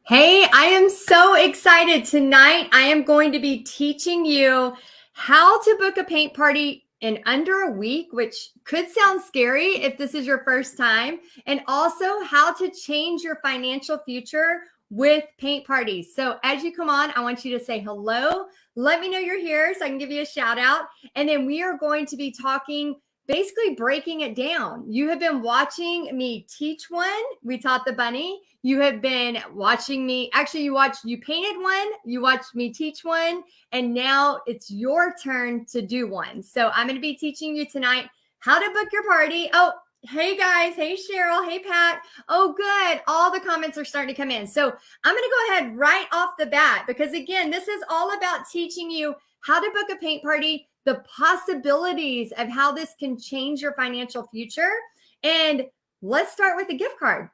Hey, I am so excited. Tonight, I am going to be teaching you how to book a paint party in under a week, which could sound scary if this is your first time, and also how to change your financial future with paint parties. So as you come on, I want you to say hello. Let me know you're here so I can give you a shout out. And then we are going to be talking basically breaking it down. You have been watching me teach one. We taught the bunny. You have been watching me. Actually, you painted one, you watched me teach one, and now it's your turn to do one. So I'm going to be teaching you tonight how to book your party. Oh, hey guys. Hey Cheryl. Hey Pat. Oh, good. All the comments are starting to come in. So I'm going to go ahead right off the bat because again, this is all about teaching you how to book a paint party, the possibilities of how this can change your financial future. And let's start with a gift card.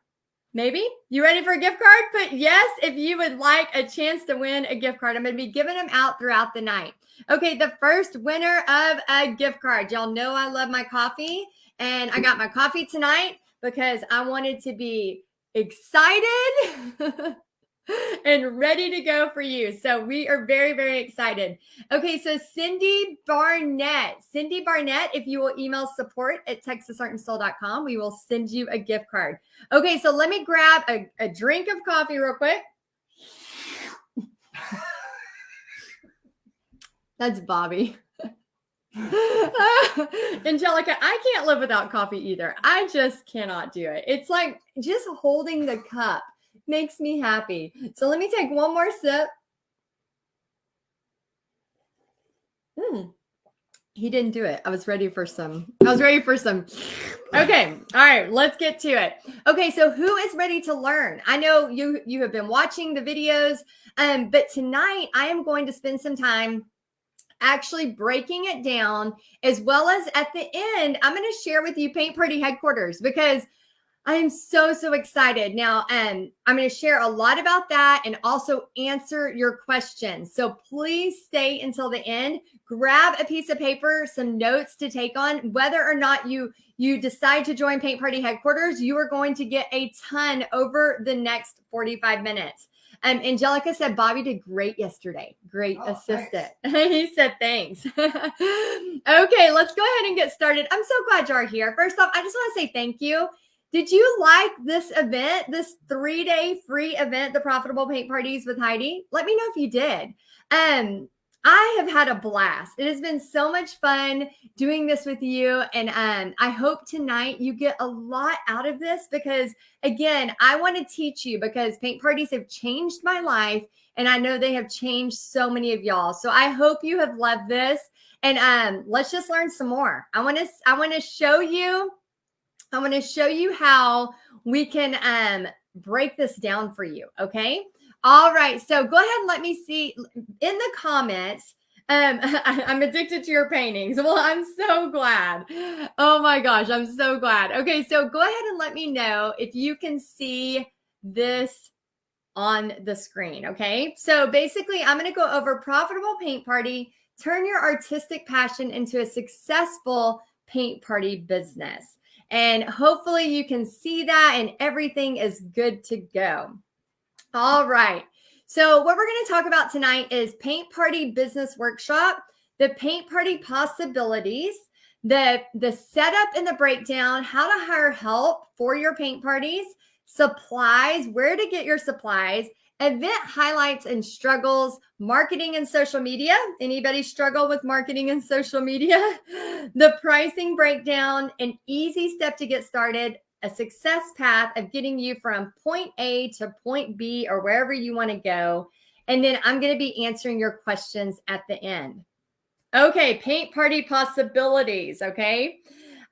Maybe you ready for a gift card? Put yes if you would like a chance to win a gift card. I'm going to be giving them out throughout the night. Okay, the first winner of a gift card. Y'all know I love my coffee, and I got my coffee tonight because I wanted to be excited and ready to go for you. So we are very, very excited. Okay, so Cindy Barnett, if you will email support@texasartandsoul.com, we will send you a gift card. Okay, so let me grab a drink of coffee real quick. That's Bobby. Angelica, I can't live without coffee either. I just cannot do it. It's like just holding the cup makes me happy. So let me take one more sip. He didn't do it. I was ready for some. Okay. All right. Let's get to it. Okay. So who is ready to learn? I know you have been watching the videos, but tonight I am going to spend some time actually breaking it down, as well as at the end, I'm going to share with you Paint Party Headquarters because I am so excited. Now, I'm going to share a lot about that and also answer your questions. So please stay until the end. Grab a piece of paper, some notes to take on. Whether or not you decide to join Paint Party Headquarters, you are going to get a ton over the next 45 minutes. Angelica said Bobby did great yesterday. Great assistant. He said thanks. Okay, let's go ahead and get started. I'm so glad you're here. First off, I just want to say thank you. Did you like this event, this 3-day free event, the Profitable Paint Parties with Heidi? Let me know if you did. I have had a blast. It has been so much fun doing this with you. And I hope tonight you get a lot out of this because, again, I want to teach you because paint parties have changed my life. And I know they have changed so many of y'all. So I hope you have loved this. And let's just learn some more. I want to show you how we can break this down for you. Okay. All right. So go ahead and let me see in the comments. I'm addicted to your paintings. Well, I'm so glad. Oh my gosh. I'm so glad. Okay. So go ahead and let me know if you can see this on the screen. Okay. So basically I'm going to go over profitable paint party, turn your artistic passion into a successful paint party business. And hopefully you can see that and everything is good to go. All right. So what we're going to talk about tonight is Paint Party Business Workshop, the paint party possibilities, the setup and the breakdown, how to hire help for your paint parties, supplies, where to get your supplies, event highlights and struggles, marketing and social media. Anybody struggle with marketing and social media? The pricing breakdown, an easy step to get started, a success path of getting you from point A to point B or wherever you want to go. And then I'm going to be answering your questions at the end. Okay, paint party possibilities. Okay.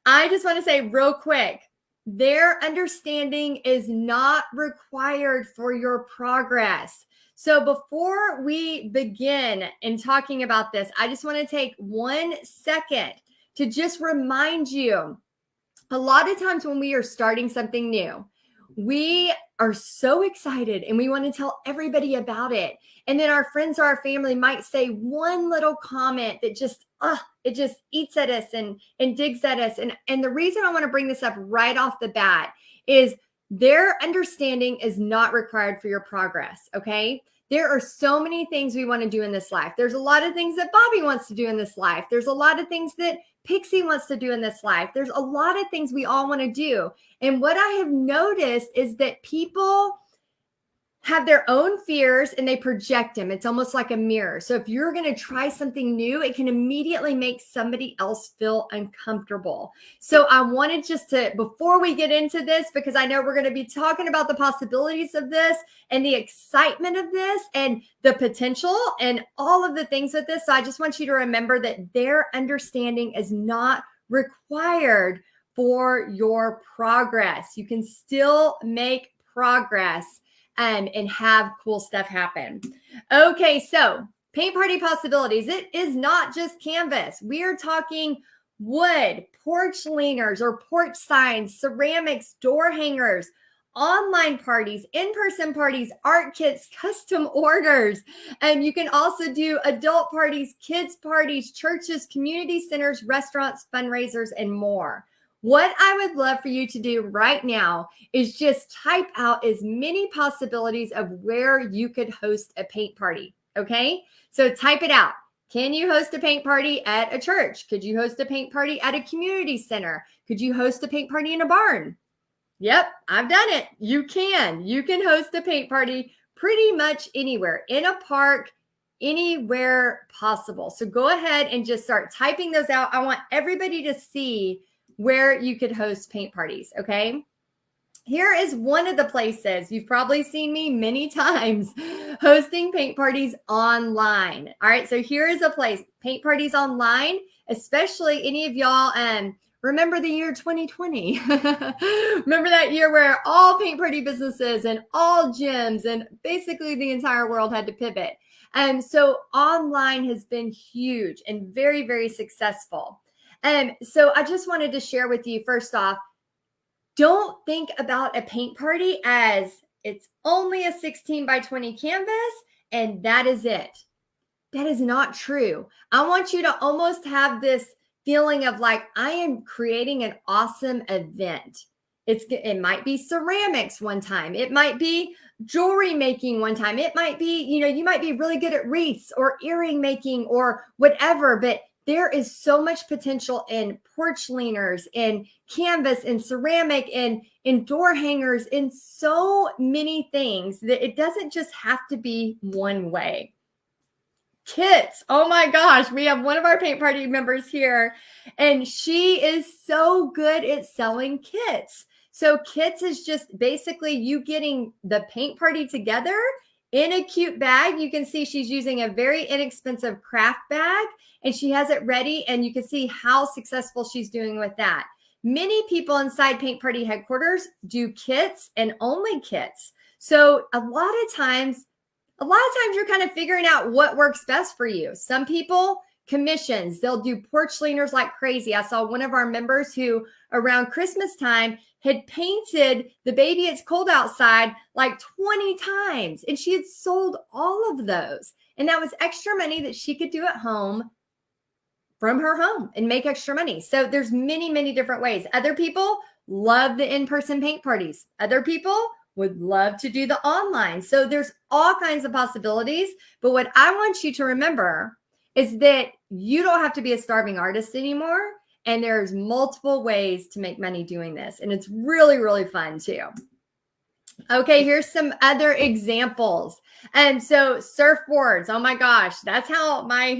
I just want to say real quick, their understanding is not required for your progress. So before we begin in talking about this, I just want to take 1 second to just remind you, a lot of times when we are starting something new, we are so excited and we want to tell everybody about it. And then our friends or our family might say one little comment that just, it just eats at us and digs at us. And the reason I want to bring this up right off the bat is their understanding is not required for your progress, okay? There are so many things we want to do in this life. There's a lot of things that Bobby wants to do in this life. There's a lot of things that Pixie wants to do in this life. There's a lot of things we all want to do. And what I have noticed is that people have their own fears and they project them. It's almost like a mirror. So if you're going to try something new, it can immediately make somebody else feel uncomfortable. So I wanted just to, before we get into this, because I know we're going to be talking about the possibilities of this and the excitement of this and the potential and all of the things with this. So I just want you to remember that their understanding is not required for your progress. You can still make progress and have cool stuff happen. Okay, so paint party possibilities. It is not just canvas. We are talking wood, porch leaners or porch signs, ceramics, door hangers, online parties, in-person parties, art kits, custom orders. And you can also do adult parties, kids parties, churches, community centers, restaurants, fundraisers, and more. What I would love for you to do right now is just type out as many possibilities of where you could host a paint party. Okay, so type it out. Can you host a paint party at a church? Could you host a paint party at a community center? Could you host a paint party in a barn? Yep, I've done it. You can. You can host a paint party pretty much anywhere, in a park, anywhere possible. So go ahead and just start typing those out. I want everybody to see where you could host paint parties, okay? Here is one of the places. You've probably seen me many times hosting paint parties online. All right, so here is a place, paint parties online, especially any of y'all, remember the year 2020. Remember that year where all paint party businesses and all gyms and basically the entire world had to pivot. And so online has been huge and very, very successful. So I just wanted to share with you, first off, don't think about a paint party as it's only a 16 by 20 canvas and that is it. That is not true. I want you to almost have this feeling of like, I am creating an awesome event. It might be ceramics one time. It might be jewelry making one time. It might be, you might be really good at wreaths or earring making or whatever, but there is so much potential in porch leaners, in canvas, in ceramic, in door hangers, in so many things that it doesn't just have to be one way. Kits. Oh my gosh. We have one of our paint party members here, and she is so good at selling kits. So kits is just basically you getting the paint party together in a cute bag. You can see she's using a very inexpensive craft bag and she has it ready, and you can see how successful she's doing with that. Many people inside Paint Party headquarters do kits and only kits. So a lot of times you're kind of figuring out what works best for you. Some people, commissions, they'll do porch leaners like crazy. I saw one of our members who around Christmas time had painted the Baby It's Cold Outside like 20 times, and she had sold all of those. And that was extra money that she could do at home from her home and make extra money. So there's many, many different ways. Other people love the in-person paint parties. Other people would love to do the online. So there's all kinds of possibilities. But what I want you to remember is that you don't have to be a starving artist anymore. And there's multiple ways to make money doing this. And it's really, really fun too. Okay, here's some other examples. And so surfboards, oh my gosh, that's how my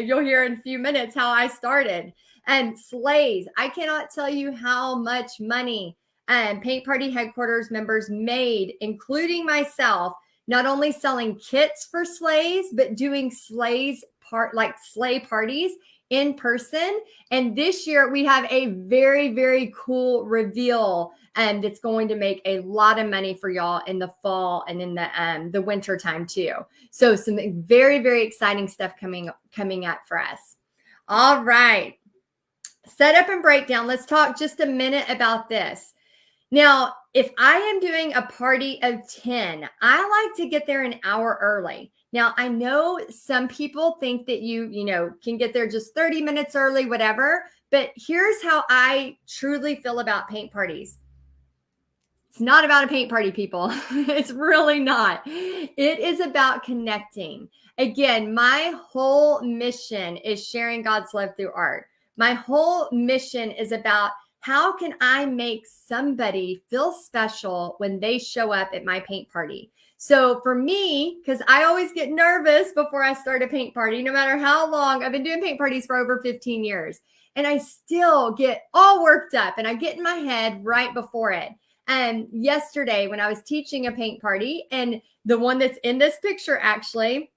you'll hear in a few minutes how I started. And sleighs, I cannot tell you how much money Paint Party headquarters members made, including myself, not only selling kits for sleighs, but doing sleigh parties in person. And this year we have a very, very cool reveal, and it's going to make a lot of money for y'all in the fall and in the winter time too. So some very, very exciting stuff coming up for us. All right. Setup and breakdown. Let's talk just a minute about this. Now, if I am doing a party of 10, I like to get there an hour early. Now, I know some people think that you can get there just 30 minutes early, whatever, but here's how I truly feel about paint parties. It's not about a paint party, people. It's really not. It is about connecting. Again, my whole mission is sharing God's love through art. My whole mission is about how can I make somebody feel special when they show up at my paint party? So for me, because I always get nervous before I start a paint party, no matter how long. I've been doing paint parties for over 15 years, and I still get all worked up and I get in my head right before it. And yesterday when I was teaching a paint party, and the one that's in this picture actually,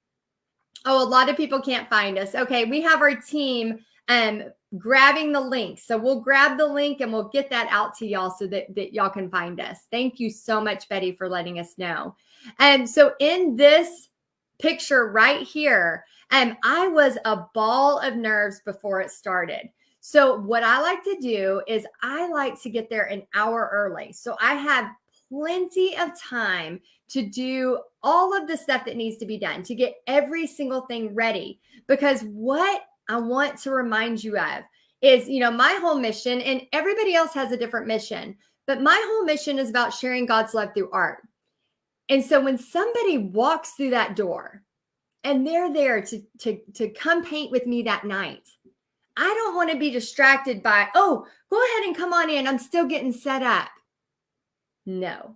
a lot of people can't find us. Okay, we have our team grabbing the link. So we'll grab the link and we'll get that out to y'all so that y'all can find us. Thank you so much, Betty, for letting us know. And so in this picture right here, I was a ball of nerves before it started. So what I like to do is I like to get there an hour early. So I have plenty of time to do all of the stuff that needs to be done, to get every single thing ready. Because what I want to remind you of is, my whole mission, and everybody else has a different mission, but my whole mission is about sharing God's love through art. And so when somebody walks through that door and they're there to come paint with me that night, I don't want to be distracted by, oh, go ahead and come on in, I'm still getting set up. No,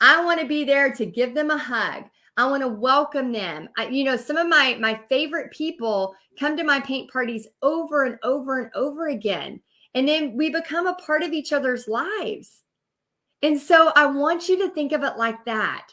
I want to be there to give them a hug. I want to welcome them. Some of my favorite people come to my paint parties over and over and over again. And then we become a part of each other's lives. And so I want you to think of it like that.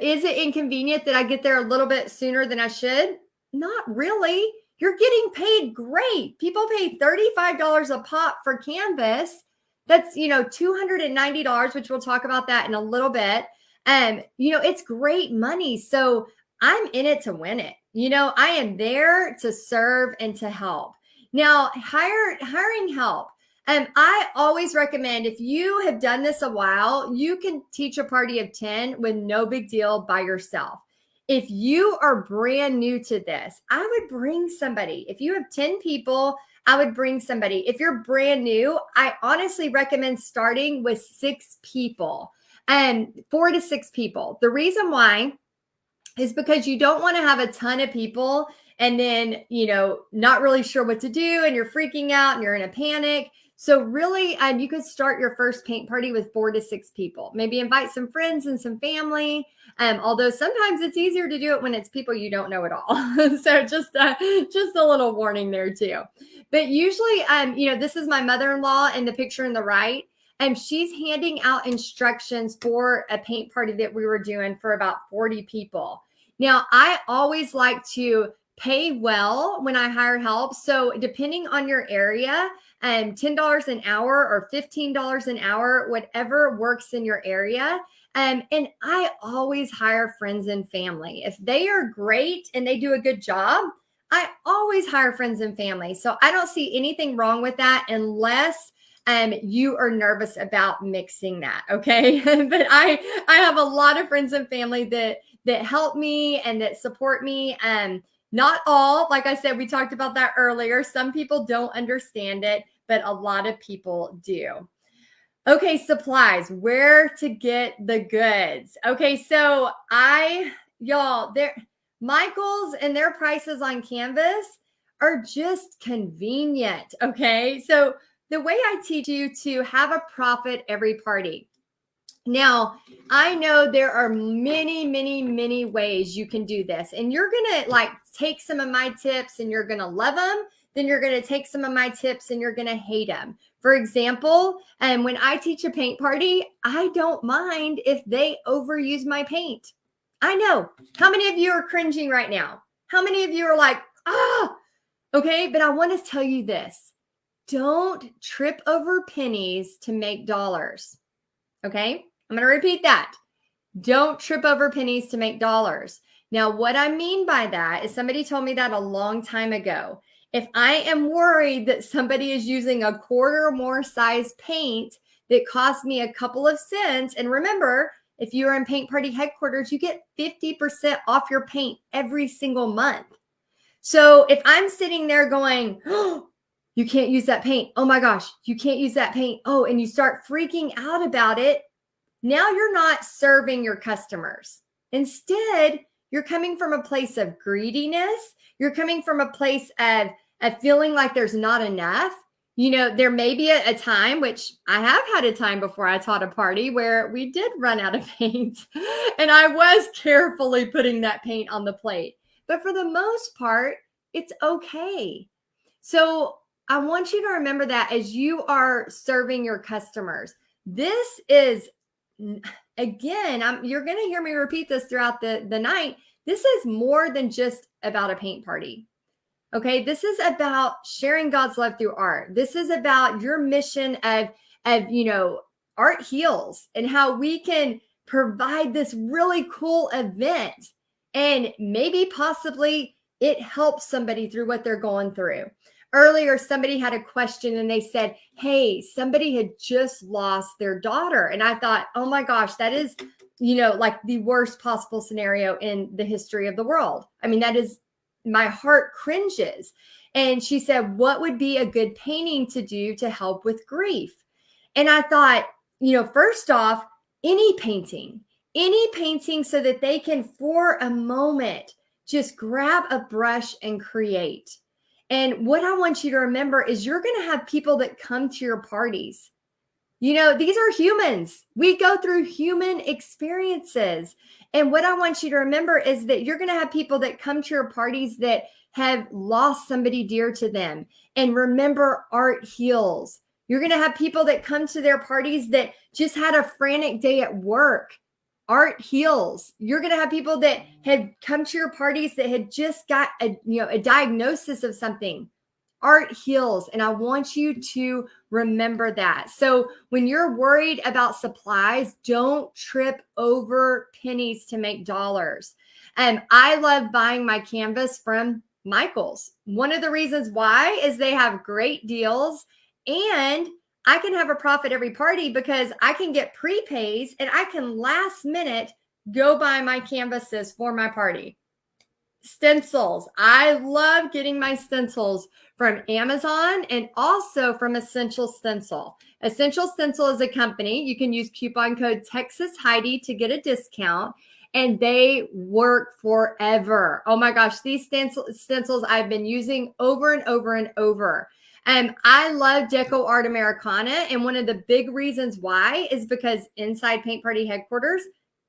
Is it inconvenient that I get there a little bit sooner than I should? Not really. You're getting paid great. People pay $35 a pop for canvas. That's, $290, which we'll talk about that in a little bit. It's great money. So I'm in it to win it. I am there to serve and to help. Now, hiring help. I always recommend, if you have done this a while, you can teach a party of 10 with no big deal by yourself. If you are brand new to this, I would bring somebody. If you have 10 people, I would bring somebody. If you're brand new, I honestly recommend starting with 6 people, 4 to 6 people. The reason why is because you don't want to have a ton of people and then, not really sure what to do and you're freaking out and you're in a panic. So really, you could start your first paint party with 4 to 6 people. Maybe invite some friends and some family. Although sometimes it's easier to do it when it's people you don't know at all. So just a little warning there too. But usually, this is my mother-in-law in the picture on the right. She's handing out instructions for a paint party that we were doing for about 40 people. Now, I always like to pay well when I hire help. So depending on your area, $10 an hour or $15 an hour, whatever works in your area. And I always hire friends and family. If they are great and they do a good job, I always hire friends and family. So I don't see anything wrong with that unless you are nervous about mixing that. Okay. But I have a lot of friends and family that help me and that support me. Not all, like I said, we talked about that earlier. Some people don't understand it, but a lot of people do. Okay, supplies, where to get the goods. Okay, so Michael's and their prices on Canvas are just convenient. Okay, so the way I teach you to have a profit every party. Now, I know there are many, many, many ways you can do this, and you're going to take some of my tips and you're going to love them. Then you're going to take some of my tips and you're going to hate them. For example, when I teach a paint party, I don't mind if they overuse my paint. I know. How many of you are cringing right now? How many of you are like, okay, but I want to tell you this. Don't trip over pennies to make dollars. Okay? I'm going to repeat that. Don't trip over pennies to make dollars. Now, what I mean by that is somebody told me that a long time ago. If I am worried that somebody is using a quarter or more size paint that cost me a couple of cents, and remember, if you're in Paint Party headquarters, you get 50% off your paint every single month. So if I'm sitting there going, oh, you can't use that paint. Oh my gosh, you can't use that paint. Oh, and you start freaking out about it. Now you're not serving your customers. Instead, you're coming from a place of greediness. You're coming from a place of feeling like there's not enough. There may be a time, which I have had a time before I taught a party, where we did run out of paint and I was carefully putting that paint on the plate. But for the most part, it's okay. So I want you to remember that as you are serving your customers. This is, again, you're going to hear me repeat this throughout the night. This is more than just about a paint party. Okay, this is about sharing God's love through art. This is about your mission of art heals and how we can provide this really cool event, and maybe possibly it helps somebody through what they're going through. Earlier, somebody had a question and they said, hey, somebody had just lost their daughter. And I thought, oh my gosh, that is, like the worst possible scenario in the history of the world. I mean, that is, my heart cringes. And she said, what would be a good painting to do to help with grief? And I thought, first off, any painting so that they can, for a moment, just grab a brush and create. And what I want you to remember is you're going to have people that come to your parties. These are humans. We go through human experiences. And what I want you to remember is that you're going to have people that come to your parties that have lost somebody dear to them. And remember, art heals. You're going to have people that come to their parties that just had a frantic day at work. Art heals. You're going to have people that had come to your parties that had just got a diagnosis of something. Art heals. And I want you to remember that. So when you're worried about supplies, don't trip over pennies to make dollars. I love buying my canvas from Michael's. One of the reasons why is they have great deals, and I can have a profit every party because I can get prepays and I can last minute go buy my canvases for my party. Stencils. I love getting my stencils from Amazon and also from Essential Stencil. Essential Stencil is a company. You can use coupon code Texas Heidi to get a discount, and they work forever. Oh my gosh, these stencils I've been using over and over and over. I love Deco Art Americana, and one of the big reasons why is because inside Paint Party headquarters,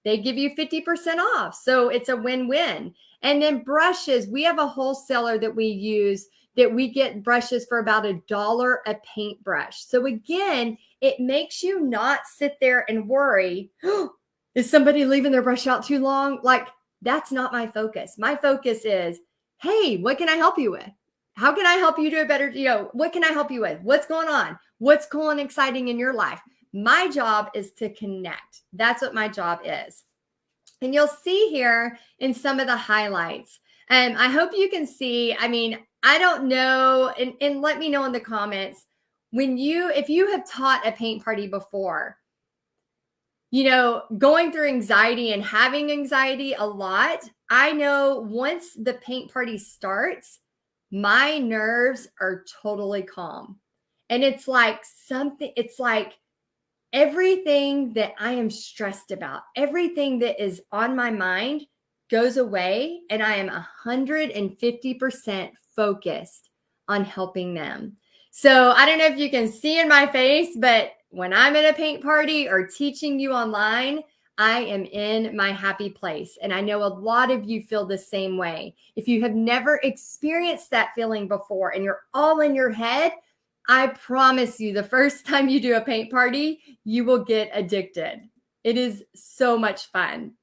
they give you 50% off. So it's a win-win. And then brushes, we have a wholesaler that we use that we get brushes for about $1 a paintbrush. So again, it makes you not sit there and worry, oh, is somebody leaving their brush out too long? Like, that's not my focus. My focus is, hey, what can I help you with? How can I help you do a better, what can I help you with? What's going on? What's cool and exciting in your life? My job is to connect. That's what my job is. And you'll see here in some of the highlights. I hope you can see, I don't know, and let me know in the comments, if you have taught a paint party before, going through anxiety and having anxiety a lot, I know once the paint party starts, my nerves are totally calm. And it's like everything that I am stressed about, everything that is on my mind goes away, and I am 150% focused on helping them. So I don't know if you can see in my face, but when I'm at a paint party or teaching you online, I am in my happy place. And I know a lot of you feel the same way. If you have never experienced that feeling before and you're all in your head, I promise you, the first time you do a paint party, you will get addicted. It is so much fun.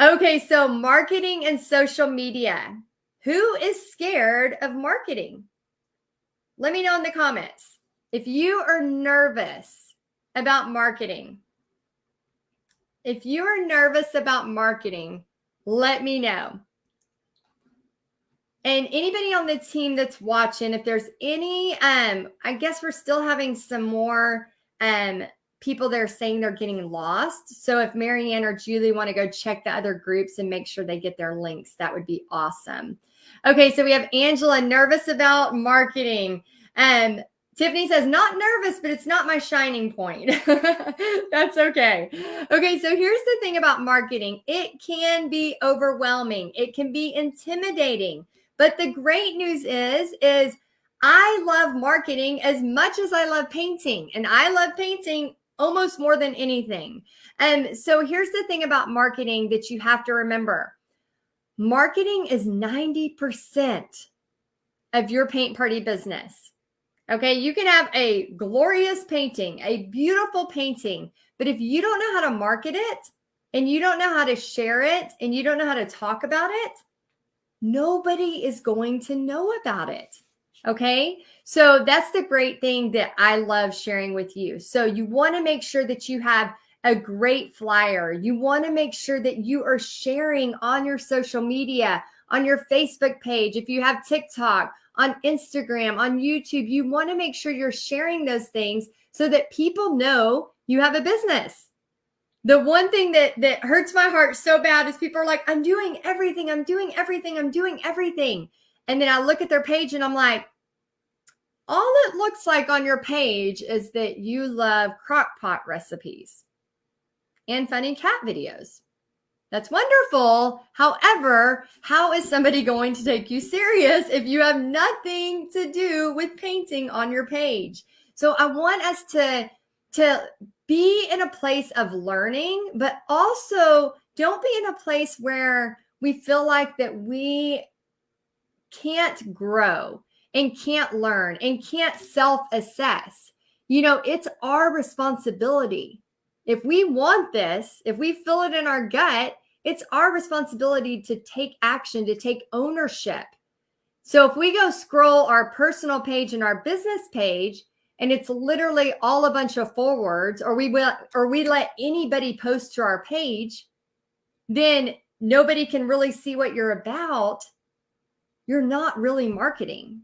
Okay, so marketing and social media. Who is scared of marketing? Let me know in the comments. If you are nervous about marketing, let me know. And anybody on the team that's watching, if there's any, I guess we're still having some more people that are saying they're getting lost. So if Marianne or Julie want to go check the other groups and make sure they get their links, that would be awesome. Okay, so we have Angela, nervous about marketing. Tiffany says, not nervous, but it's not my shining point. That's okay. Okay, so here's the thing about marketing. It can be overwhelming. It can be intimidating. But the great news is I love marketing as much as I love painting. And I love painting almost more than anything. And so here's the thing about marketing that you have to remember. Marketing is 90% of your paint party business. Okay, you can have a glorious painting, a beautiful painting, but if you don't know how to market it and you don't know how to share it and you don't know how to talk about it, nobody is going to know about it. Okay, so that's the great thing that I love sharing with you. So you want to make sure that you have a great flyer. You want to make sure that you are sharing on your social media, on your Facebook page, if you have TikTok, on Instagram, on YouTube. You want to make sure you're sharing those things so that people know you have a business. The one thing that hurts my heart so bad is people are like, I'm doing everything. I'm doing everything. I'm doing everything. And then I look at their page and I'm like, all it looks like on your page is that you love crock pot recipes and funny cat videos. That's wonderful. However, how is somebody going to take you serious if you have nothing to do with painting on your page? So I want us to be in a place of learning, but also don't be in a place where we feel like that we can't grow and can't learn and can't self-assess. You know, it's our responsibility. If we want this, if we feel it in our gut, it's our responsibility to take action, to take ownership. So if we go scroll our personal page and our business page, and it's literally all a bunch of forwards, or we let anybody post to our page, then nobody can really see what you're about. You're not really marketing.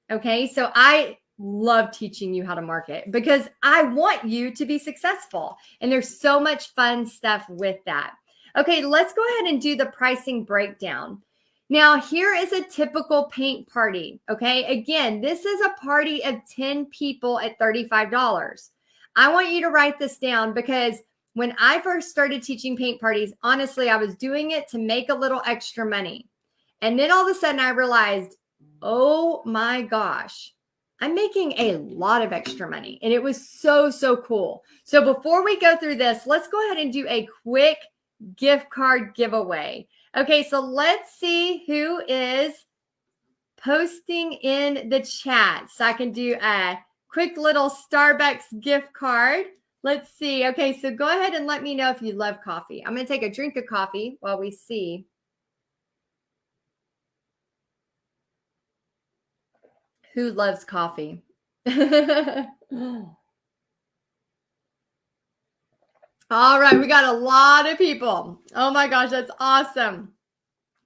Okay, so I love teaching you how to market because I want you to be successful. And there's so much fun stuff with that. Okay, let's go ahead and do the pricing breakdown. Now, here is a typical paint party. Okay, again, this is a party of 10 people at $35. I want you to write this down because when I first started teaching paint parties, honestly, I was doing it to make a little extra money. And then all of a sudden I realized, oh my gosh, I'm making a lot of extra money. And it was so, so cool. So before we go through this, let's go ahead and do a quick gift card giveaway. Okay, so let's see who is posting in the chat. So I can do a quick little Starbucks gift card. Let's see. Okay, so go ahead and let me know if you love coffee. I'm going to take a drink of coffee while we see. Who loves coffee? All right, we got a lot of people. Oh my gosh, that's awesome.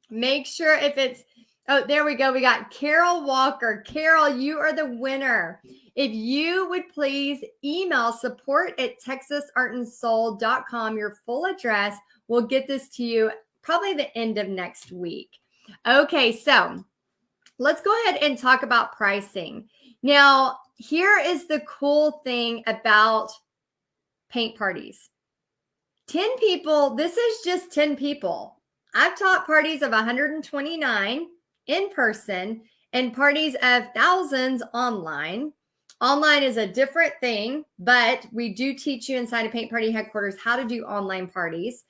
Make sure if it's, oh, there we go. We got Carol Walker. Carol, you are the winner. If you would please email support@texasartandsoul.com, your full address, we'll get this to you probably the end of next week. Okay, so let's go ahead and talk about pricing. Now, here is the cool thing about paint parties. 10 people, this is just 10 people. I've taught parties of 129 in person and parties of thousands online. Online is a different thing, but we do teach you inside of Paint Party Headquarters how to do online parties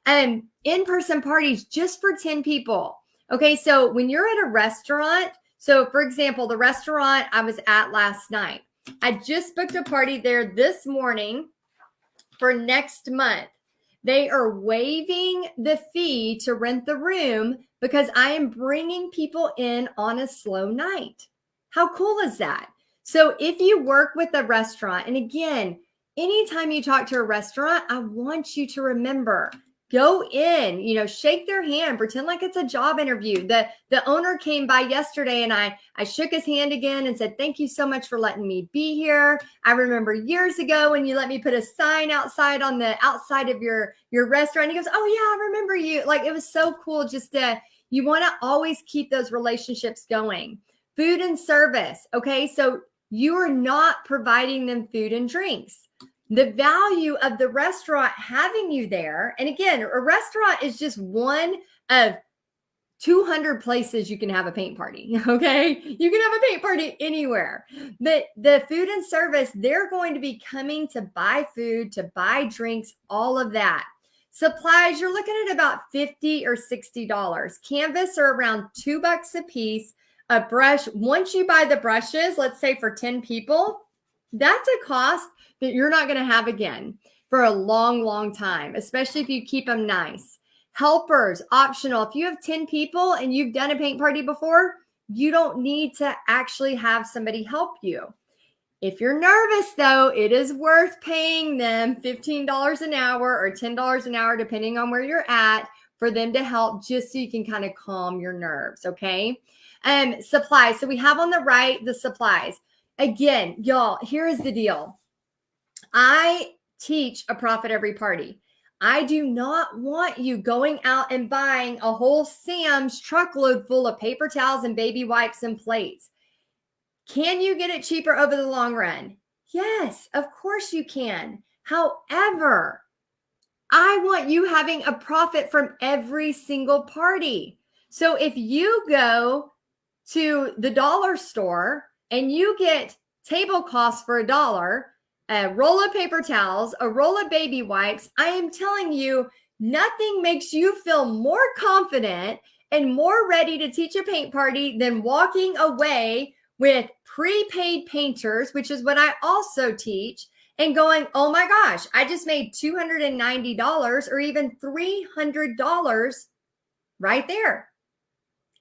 and in-person parties just for 10 people. Okay, so when you're at a restaurant, so for example, the restaurant I was at last night, I just booked a party there this morning for next month. They are waiving the fee to rent the room because I am bringing people in on a slow night. How cool is that? So if you work with a restaurant, and again, anytime you talk to a restaurant, I want you to remember, go in, shake their hand, pretend like it's a job interview. The owner came by yesterday and I shook his hand again and said, thank you so much for letting me be here. I remember years ago when you let me put a sign outside on the outside of your restaurant. He goes, oh yeah, I remember you. Like, it was so cool. You want to always keep those relationships going. Food and service. Okay. So you are not providing them food and drinks. The value of the restaurant having you there, and again, a restaurant is just one of 200 places you can have a paint party. Okay. You can have a paint party anywhere, but the food and service, they're going to be coming to buy food, to buy drinks, all of that. Supplies, you're looking at about $50 or $60. Canvas are around $2 a piece. A brush, once you buy the brushes, let's say for 10 people, that's a cost that you're not going to have again for a long, long time, especially if you keep them nice. Helpers, optional. If you have 10 people and you've done a paint party before, you don't need to actually have somebody help you. If you're nervous, though, it is worth paying them $15 an hour or $10 an hour, depending on where you're at, for them to help, just so you can kind of calm your nerves, okay? Supplies. So we have on the right the supplies. Again, y'all, here is the deal. I teach a profit every party. I do not want you going out and buying a whole Sam's truckload full of paper towels and baby wipes and plates. Can you get it cheaper over the long run? Yes, of course you can. However, I want you having a profit from every single party. So if you go to the dollar store and you get tablecloths for $1, a roll of paper towels, a roll of baby wipes, I am telling you, nothing makes you feel more confident and more ready to teach a paint party than walking away with prepaid painters, which is what I also teach, and going, oh my gosh, I just made $290 or even $300 right there.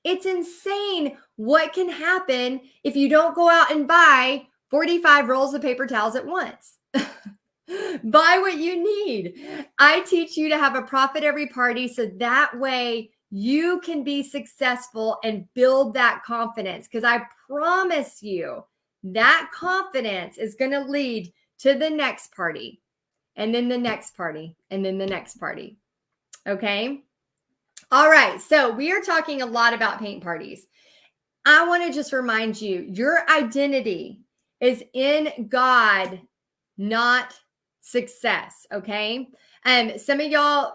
It's insane what can happen if you don't go out and buy 45 rolls of paper towels at once. Buy what you need. I teach you to have a profit every party, so that way you can be successful and build that confidence, because I promise you that confidence is going to lead to the next party, and then the next party, and then the next party. Okay? All right. So we are talking a lot about paint parties. I want to just remind you, your identity is in God, not success. Okay. Some of y'all,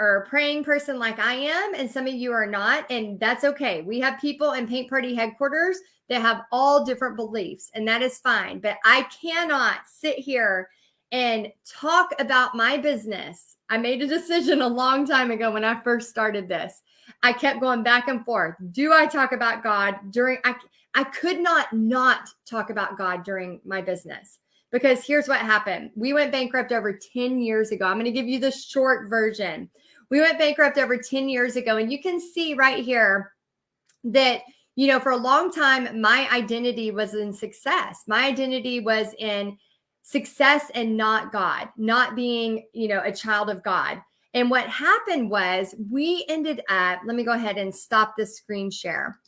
are a praying person like I am, and some of you are not. And that's okay. We have people in paint party headquarters that have all different beliefs, and that is fine. But I cannot sit here and talk about my business. I made a decision a long time ago when I first started this. I kept going back and forth. Do I talk about God during, I could not talk about God during my business, because here's what happened. We went bankrupt over 10 years ago. I'm going to give you the short version. We went bankrupt over 10 years ago, and you can see right here that, for a long time, my identity was in success. My identity was in success and not God, not being, a child of God. And what happened was we ended up, let me go ahead and stop this screen share.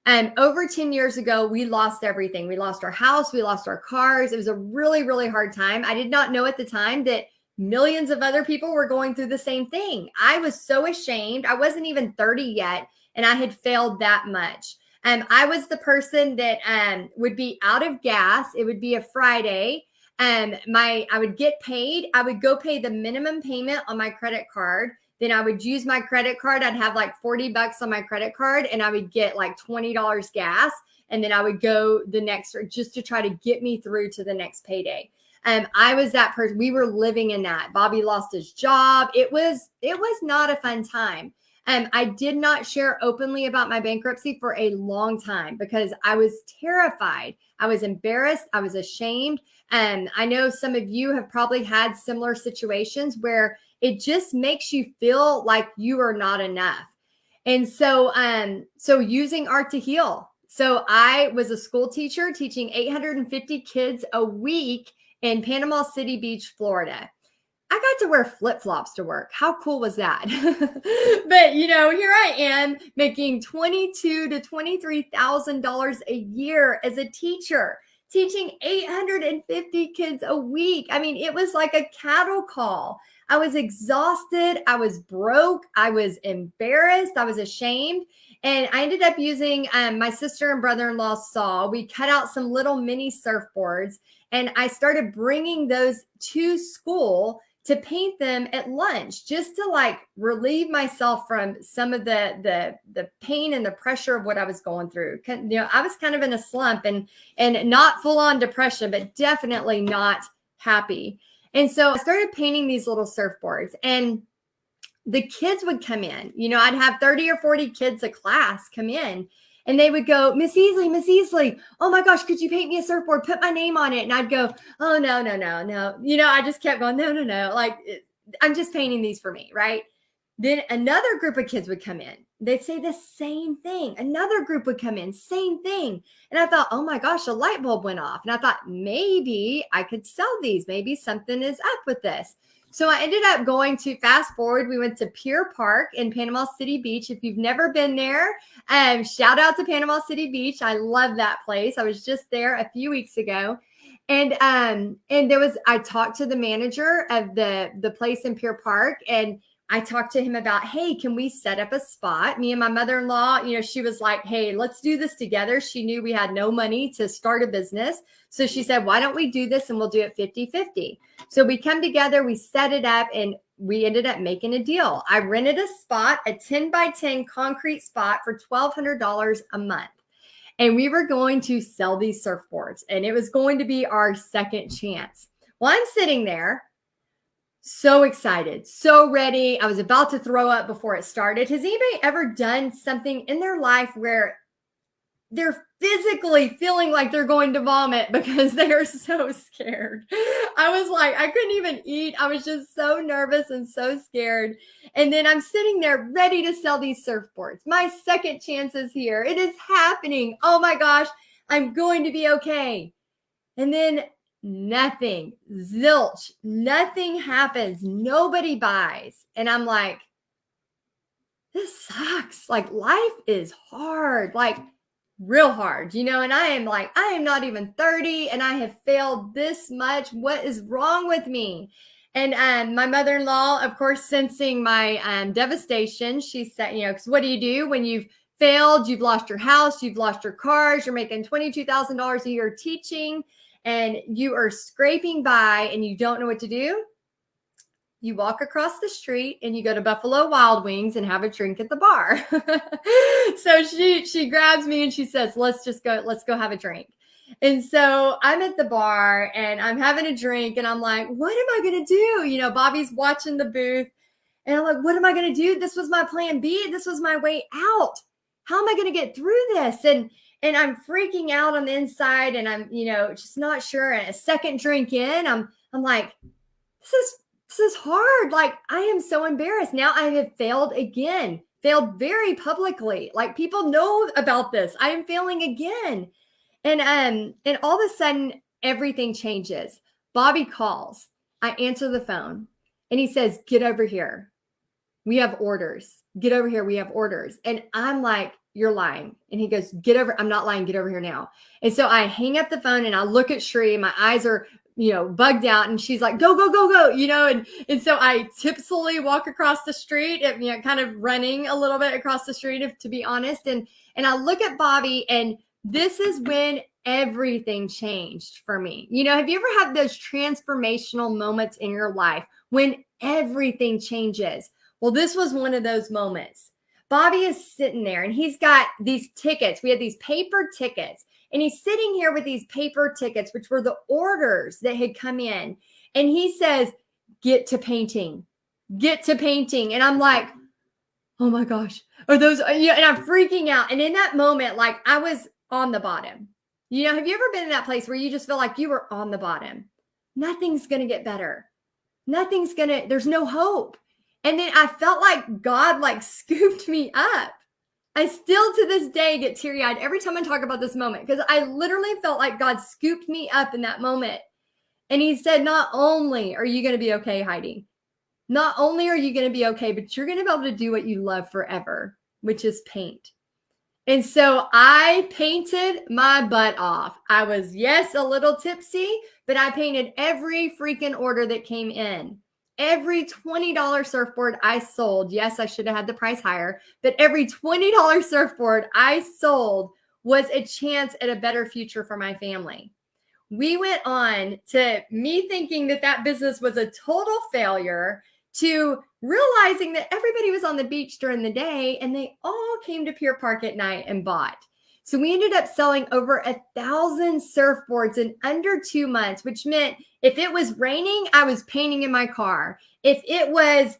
And over 10 years ago, we lost everything. We lost our house. We lost our cars. It was a really, really hard time. I did not know at the time that millions of other people were going through the same thing. I was so ashamed. I wasn't even 30 yet, and I had failed that much. I was the person that would be out of gas. It would be a Friday. I would get paid. I would go pay the minimum payment on my credit card. Then I would use my credit card. I'd have like $40 on my credit card, and I would get like $20 gas. And then I would go the next, just to try to get me through to the next payday. I was that person. We were living in that. Bobby lost his job. It was not a fun time. I did not share openly about my bankruptcy for a long time because I was terrified. I was embarrassed. I was ashamed. And I know some of you have probably had similar situations where it just makes you feel like you are not enough. And so using art to heal. So I was a school teacher teaching 850 kids a week in Panama City Beach, Florida. I got to wear flip-flops to work. How cool was that? But, here I am making $22,000 to $23,000 a year as a teacher, teaching 850 kids a week. I mean, it was like a cattle call. I was exhausted. I was broke. I was embarrassed. I was ashamed. And I ended up using my sister and brother-in-law saw. We cut out some little mini surfboards, and I started bringing those to school to paint them at lunch, just to like relieve myself from some of the pain and the pressure of what I was going through. I was kind of in a slump, and not full on depression, but definitely not happy. And so I started painting these little surfboards, and the kids would come in. I'd have 30 or 40 kids a class come in, and they would go, Miss Easley, oh my gosh, could you paint me a surfboard? Put my name on it. And I'd go, oh, no. I just kept going, no. Like, I'm just painting these for me, right? Then another group of kids would come in. They'd say the same thing. Another group would come in, same thing. And I thought, oh my gosh, a light bulb went off. And I thought, maybe I could sell these. Maybe something is up with this. So I ended up going to, fast forward, we went to Pier Park in Panama City Beach. If you've never been there, shout out to Panama City Beach. I love that place. I was just there a few weeks ago. And I talked to the manager of the place in Pier Park, and I talked to him about, hey, can we set up a spot? Me and my mother-in-law, she was like, hey, let's do this together. She knew we had no money to start a business. So she said, why don't we do this and we'll do it 50-50. So we come together, we set it up, and we ended up making a deal. I rented a spot, a 10 by 10 concrete spot for $1,200 a month. And we were going to sell these surfboards, and it was going to be our second chance. Well, I'm sitting there, so excited, so ready. I was about to throw up before it started. Has anybody ever done something in their life where they're physically feeling like they're going to vomit because they're so scared? I was like, I couldn't even eat. I was just so nervous and so scared. And then I'm sitting there ready to sell these surfboards. My second chance is here. It is happening. Oh my gosh, I'm going to be okay. And then nothing, zilch, nothing happens. Nobody buys. And I'm like, this sucks. Like, life is hard, like real hard, and I am not even 30 and I have failed this much. What is wrong with me? And my mother-in-law, of course, sensing my devastation, she said, because what do you do when you've failed? You've lost your house, you've lost your cars, you're making $22,000 a year teaching, and you are scraping by and you don't know what to do. You walk across the street and you go to Buffalo Wild Wings and have a drink at the bar. So she grabs me and she says, let's go have a drink. And so I'm at the bar and I'm having a drink and I'm like, what am I going to do? Bobby's watching the booth and I'm like, what am I going to do? This was my plan B. This was my way out. How am I going to get through this? And I'm freaking out on the inside, and I'm, just not sure. And a second drink in, I'm like, this is hard. Like, I am so embarrassed. Now I have failed again, failed very publicly. Like, people know about this. I am failing again. And all of a sudden everything changes. Bobby calls. I answer the phone and he says, get over here. We have orders. Get over here. We have orders. And I'm like, you're lying. And he goes, get over. I'm not lying. Get over here now. And so I hang up the phone and I look at Shree. My eyes are, bugged out. And she's like, go, go, go, go, and so I tipsily walk across the street, kind of running a little bit across the street, to be honest. And I look at Bobby, and this is when everything changed for me. Have you ever had those transformational moments in your life when everything changes? Well, this was one of those moments. Bobby is sitting there and he's got these tickets. We had these paper tickets, and he's sitting here with these paper tickets, which were the orders that had come in. And he says, get to painting. And I'm like, oh my gosh, are those, and I'm freaking out. And in that moment, like, I was on the bottom. Have you ever been in that place where you just feel like you were on the bottom? Nothing's going to get better. There's no hope. And then I felt like God scooped me up. I still to this day get teary-eyed every time I talk about this moment, because I literally felt like God scooped me up in that moment. And he said, not only are you going to be okay, Heidi, not only are you going to be okay, but you're going to be able to do what you love forever, which is paint. And so I painted my butt off. I was, yes, a little tipsy, but I painted every freaking order that came in. every $20 surfboard I sold, yes, I should have had the price higher, but every $20 surfboard I sold was a chance at a better future for my family. We went on to me thinking that that business was a total failure to realizing that everybody was on the beach during the day and they all came to Pier Park at night and bought. So we ended up selling over 1,000 surfboards in under 2 months, which meant if it was raining, I was painting in my car. If it was,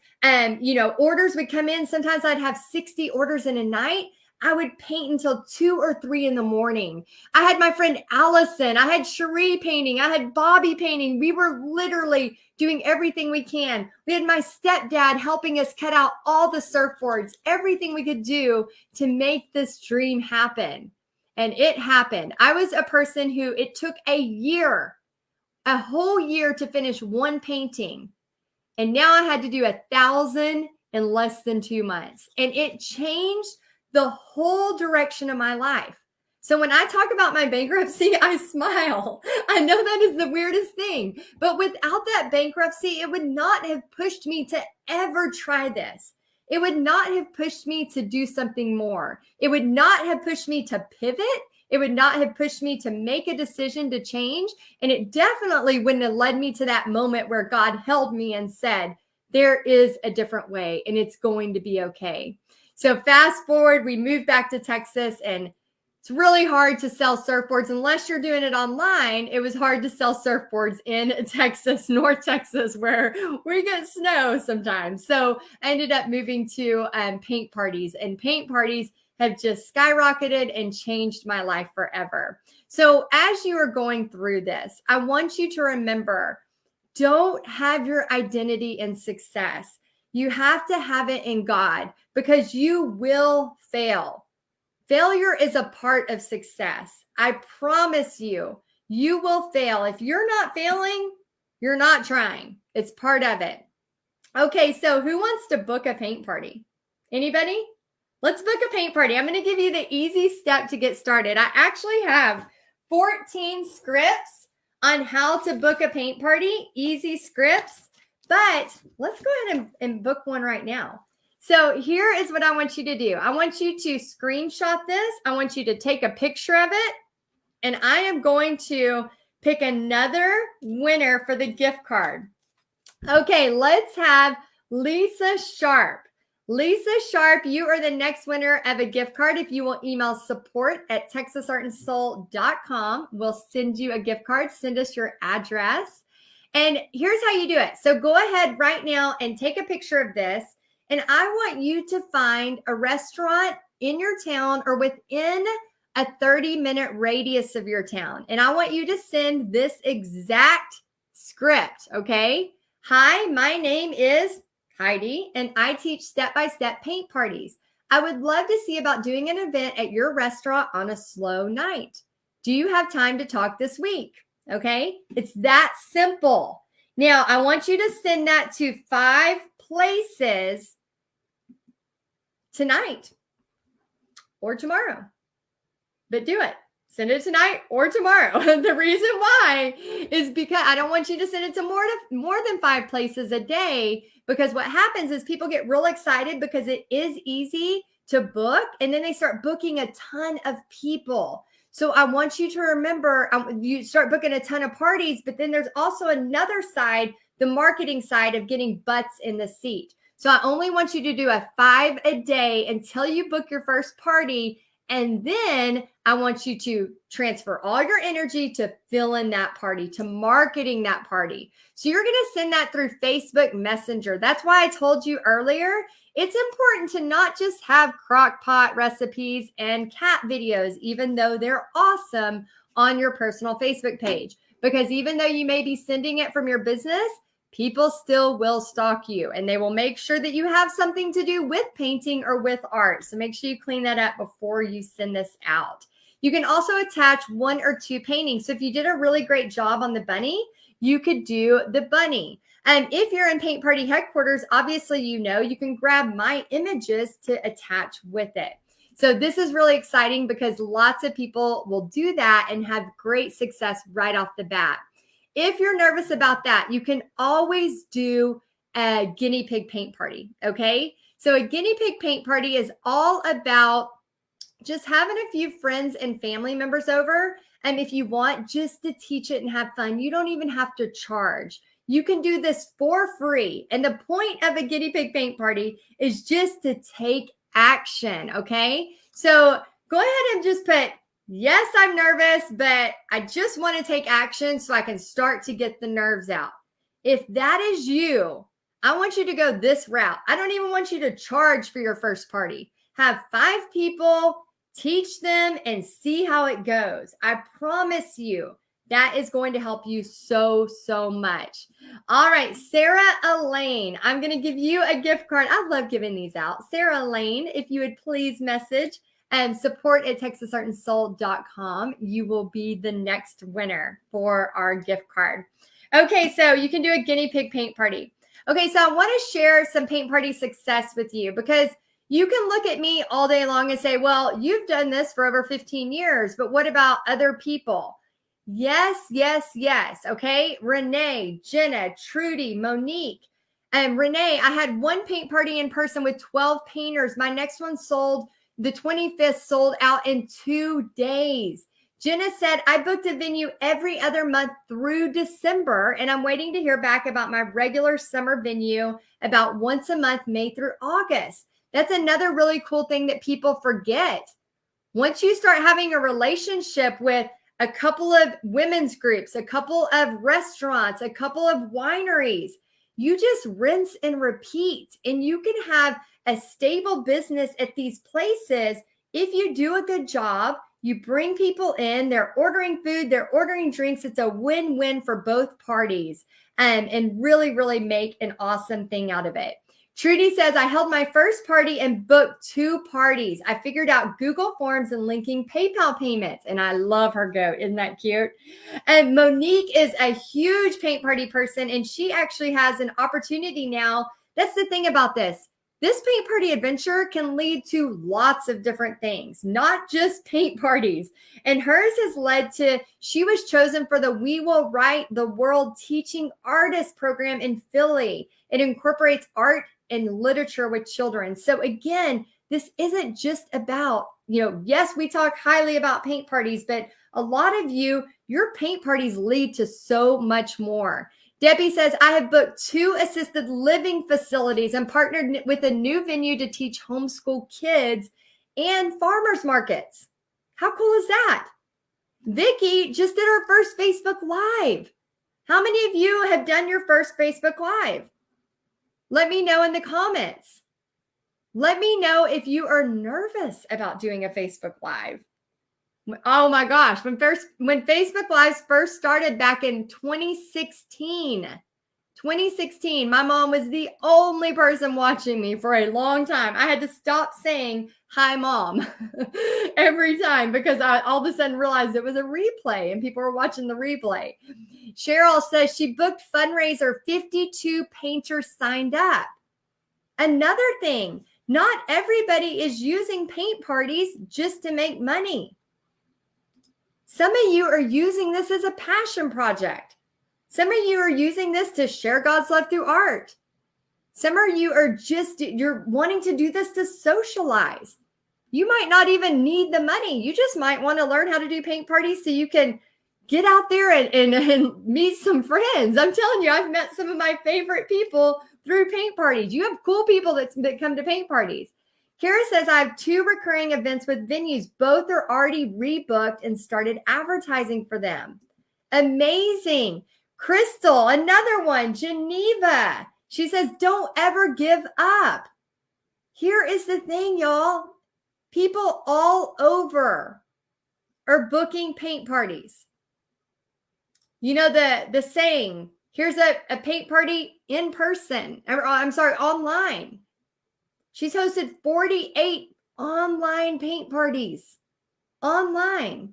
orders would come in. Sometimes I'd have 60 orders in a night. I would paint until 2 or 3 in the morning. I had my friend Allison. I had Cherie painting. I had Bobby painting. We were literally doing everything we can. We had my stepdad helping us cut out all the surfboards, everything we could do to make this dream happen. And it happened. I was a person who it took a whole year to finish one painting. And now I had to do 1,000 in less than 2 months. And it changed the whole direction of my life. So when I talk about my bankruptcy, I smile. I know that is the weirdest thing, but without that bankruptcy, it would not have pushed me to ever try this. It would not have pushed me to do something more. It would not have pushed me to pivot. It would not have pushed me to make a decision to change. And it definitely wouldn't have led me to that moment where God held me and said, there is a different way and it's going to be okay. So fast forward, we moved back to Texas and it's really hard to sell surfboards unless you're doing it online. It was hard to sell surfboards in Texas, North Texas, where we get snow sometimes. So I ended up moving to paint parties, and paint parties have just skyrocketed and changed my life forever. So as you are going through this, I want you to remember, don't have your identity in success. You have to have it in God because you will fail. Failure is a part of success. I promise you, you will fail. If you're not failing, you're not trying. It's part of it. Okay, so who wants to book a paint party? Anybody? Let's book a paint party. I'm going to give you the easy step to get started. I actually have 14 scripts on how to book a paint party, easy scripts, but let's go ahead and book one right now. So here is what I want you to do. I want you to screenshot this. I want you to take a picture of it. And I am going to pick another winner for the gift card. Okay, let's have Lisa Sharp. Lisa Sharp, you are the next winner of a gift card. If you will email support@texasartandsoul.com, we'll send you a gift card. Send us your address. And here's how you do it. So go ahead right now and take a picture of this. And I want you to find a restaurant in your town or within a 30-minute radius of your town. And I want you to send this exact script, okay? Hi, my name is Heidi, and I teach step-by-step paint parties. I would love to see about doing an event at your restaurant on a slow night. Do you have time to talk this week? Okay, it's that simple. Now, I want you to send that to 5 places tonight or tomorrow, but do it. Send it tonight or tomorrow. The reason why is because I don't want you to send it to more than 5 places a day, because what happens is people get real excited because it is easy to book, and then they start booking a ton of people. So I want you to remember, you start booking a ton of parties, but then there's also another side, the marketing side of getting butts in the seat. So I only want you to do a 5 a day until you book your first party. And then I want you to transfer all your energy to filling that party, to marketing that party. So you're going to send that through Facebook Messenger. That's why I told you earlier, it's important to not just have crock pot recipes and cat videos, even though they're awesome, on your personal Facebook page. Because even though you may be sending it from your business, people still will stalk you, and they will make sure that you have something to do with painting or with art. So make sure you clean that up before you send this out. You can also attach 1 or 2 paintings. So if you did a really great job on the bunny, you could do the bunny. And if you're in Paint Party headquarters, obviously, you can grab my images to attach with it. So this is really exciting because lots of people will do that and have great success right off the bat. If you're nervous about that, you can always do a guinea pig paint party. Okay. So a guinea pig paint party is all about just having a few friends and family members over. And if you want just to teach it and have fun, you don't even have to charge. You can do this for free. And the point of a guinea pig paint party is just to take action. Okay. So go ahead and just put, yes, I'm nervous, but I just want to take action so I can start to get the nerves out. If that is you, I want you to go this route. I don't even want you to charge for your first party. Have 5 people, teach them, and see how it goes. I promise you that is going to help you so, so much. All right, Sarah Elaine, I'm going to give you a gift card. I love giving these out. Sarah Elaine, if you would please message and support@texasartandsoul.com, you will be the next winner for our gift card. Okay, so you can do a guinea pig paint party. Okay, so I want to share some paint party success with you because you can look at me all day long and say, well, you've done this for over 15 years, but what about other people? Yes, yes, yes. Okay. Renee, Jenna, Trudy, Monique, and Renee, I had one paint party in person with 12 painters. My next one sold, the 25th sold out in 2 days. Jenna said, I booked a venue every other month through December, and I'm waiting to hear back about my regular summer venue about once a month, May through August. That's another really cool thing that people forget. Once you start having a relationship with a couple of women's groups, a couple of restaurants, a couple of wineries, you just rinse and repeat, and you can have a stable business at these places if you do a good job. You bring people in, they're ordering food, they're ordering drinks. It's a win-win for both parties, and really, really make an awesome thing out of it. Trudy says, I held my first party and booked 2 parties. I figured out Google Forms and linking PayPal payments. And I love her goat. Isn't that cute? And Monique is a huge paint party person, and she actually has an opportunity now. That's the thing about this. This paint party adventure can lead to lots of different things, not just paint parties. And hers has led to, she was chosen for the We Will Write the World Teaching Artist program in Philly. It incorporates art and literature with children. So again, this isn't just about, yes, we talk highly about paint parties, but a lot of you, your paint parties lead to so much more. Debbie says, I have booked 2 assisted living facilities and partnered with a new venue to teach homeschool kids and farmers markets. How cool is that? Vicki just did her first Facebook Live. How many of you have done your first Facebook Live? Let me know in the comments. Let me know if you are nervous about doing a Facebook Live. Oh my gosh, when Facebook Lives first started back in 2016, my mom was the only person watching me for a long time. I had to stop saying, hi, Mom, every time because I all of a sudden realized it was a replay and people were watching the replay. Cheryl says she booked fundraiser, 52 painters signed up. Another thing, not everybody is using paint parties just to make money. Some of you are using this as a passion project. Some of you are using this to share God's love through art. Some of you are you're wanting to do this to socialize. You might not even need the money. You just might want to learn how to do paint parties so you can get out there and meet some friends. I'm telling you, I've met some of my favorite people through paint parties. You have cool people that come to paint parties. Kara says, I have 2 recurring events with venues. Both are already rebooked and started advertising for them. Amazing. Crystal, another one. Geneva. She says, don't ever give up. Here is the thing, y'all. People all over are booking paint parties. You know the saying, here's a paint party in person. Online. She's hosted 48 online paint parties. Online.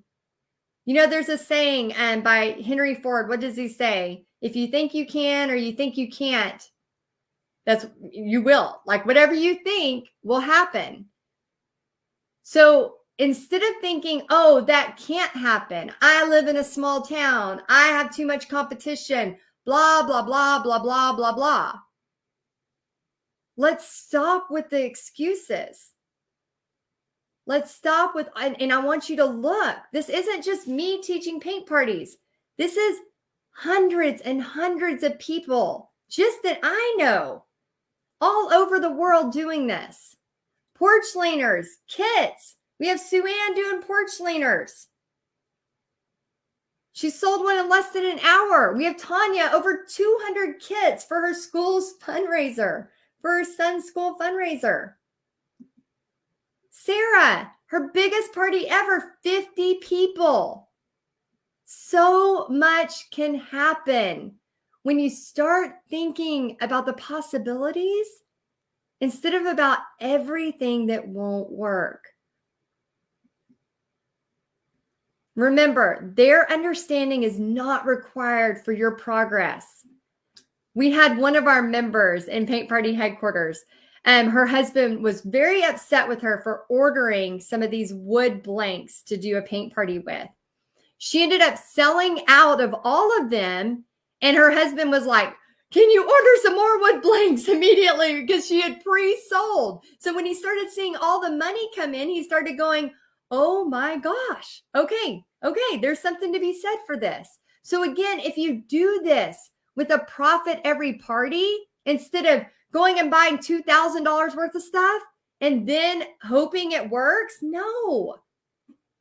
There's a saying by Henry Ford. What does he say? If you think you can or you think you can't, you will. Like whatever you think will happen. So instead of thinking, oh, that can't happen. I live in a small town. I have too much competition. Blah, blah, blah, blah, blah, blah, blah. Let's stop with the excuses. Let's stop with, and I want you to look. This isn't just me teaching paint parties. This is hundreds and hundreds of people just that I know all over the world doing this. Porch leaners, kits. We have Sue Ann doing porch leaners. She sold one in less than an hour. We have Tanya, over 200 kits for her school's fundraiser, for her son's school fundraiser. Sarah, her biggest party ever, 50 people. So much can happen when you start thinking about the possibilities instead of about everything that won't work. Remember, their understanding is not required for your progress. We had one of our members in Paint Party headquarters. Her husband was very upset with her for ordering some of these wood blanks to do a paint party with. She ended up selling out of all of them. And her husband was like, can you order some more wood blanks immediately? Because she had pre-sold. So when he started seeing all the money come in, he started going, oh my gosh. Okay. There's something to be said for this. So again, if you do this with a profit every party, instead of going and buying $2,000 worth of stuff and then hoping it works, no.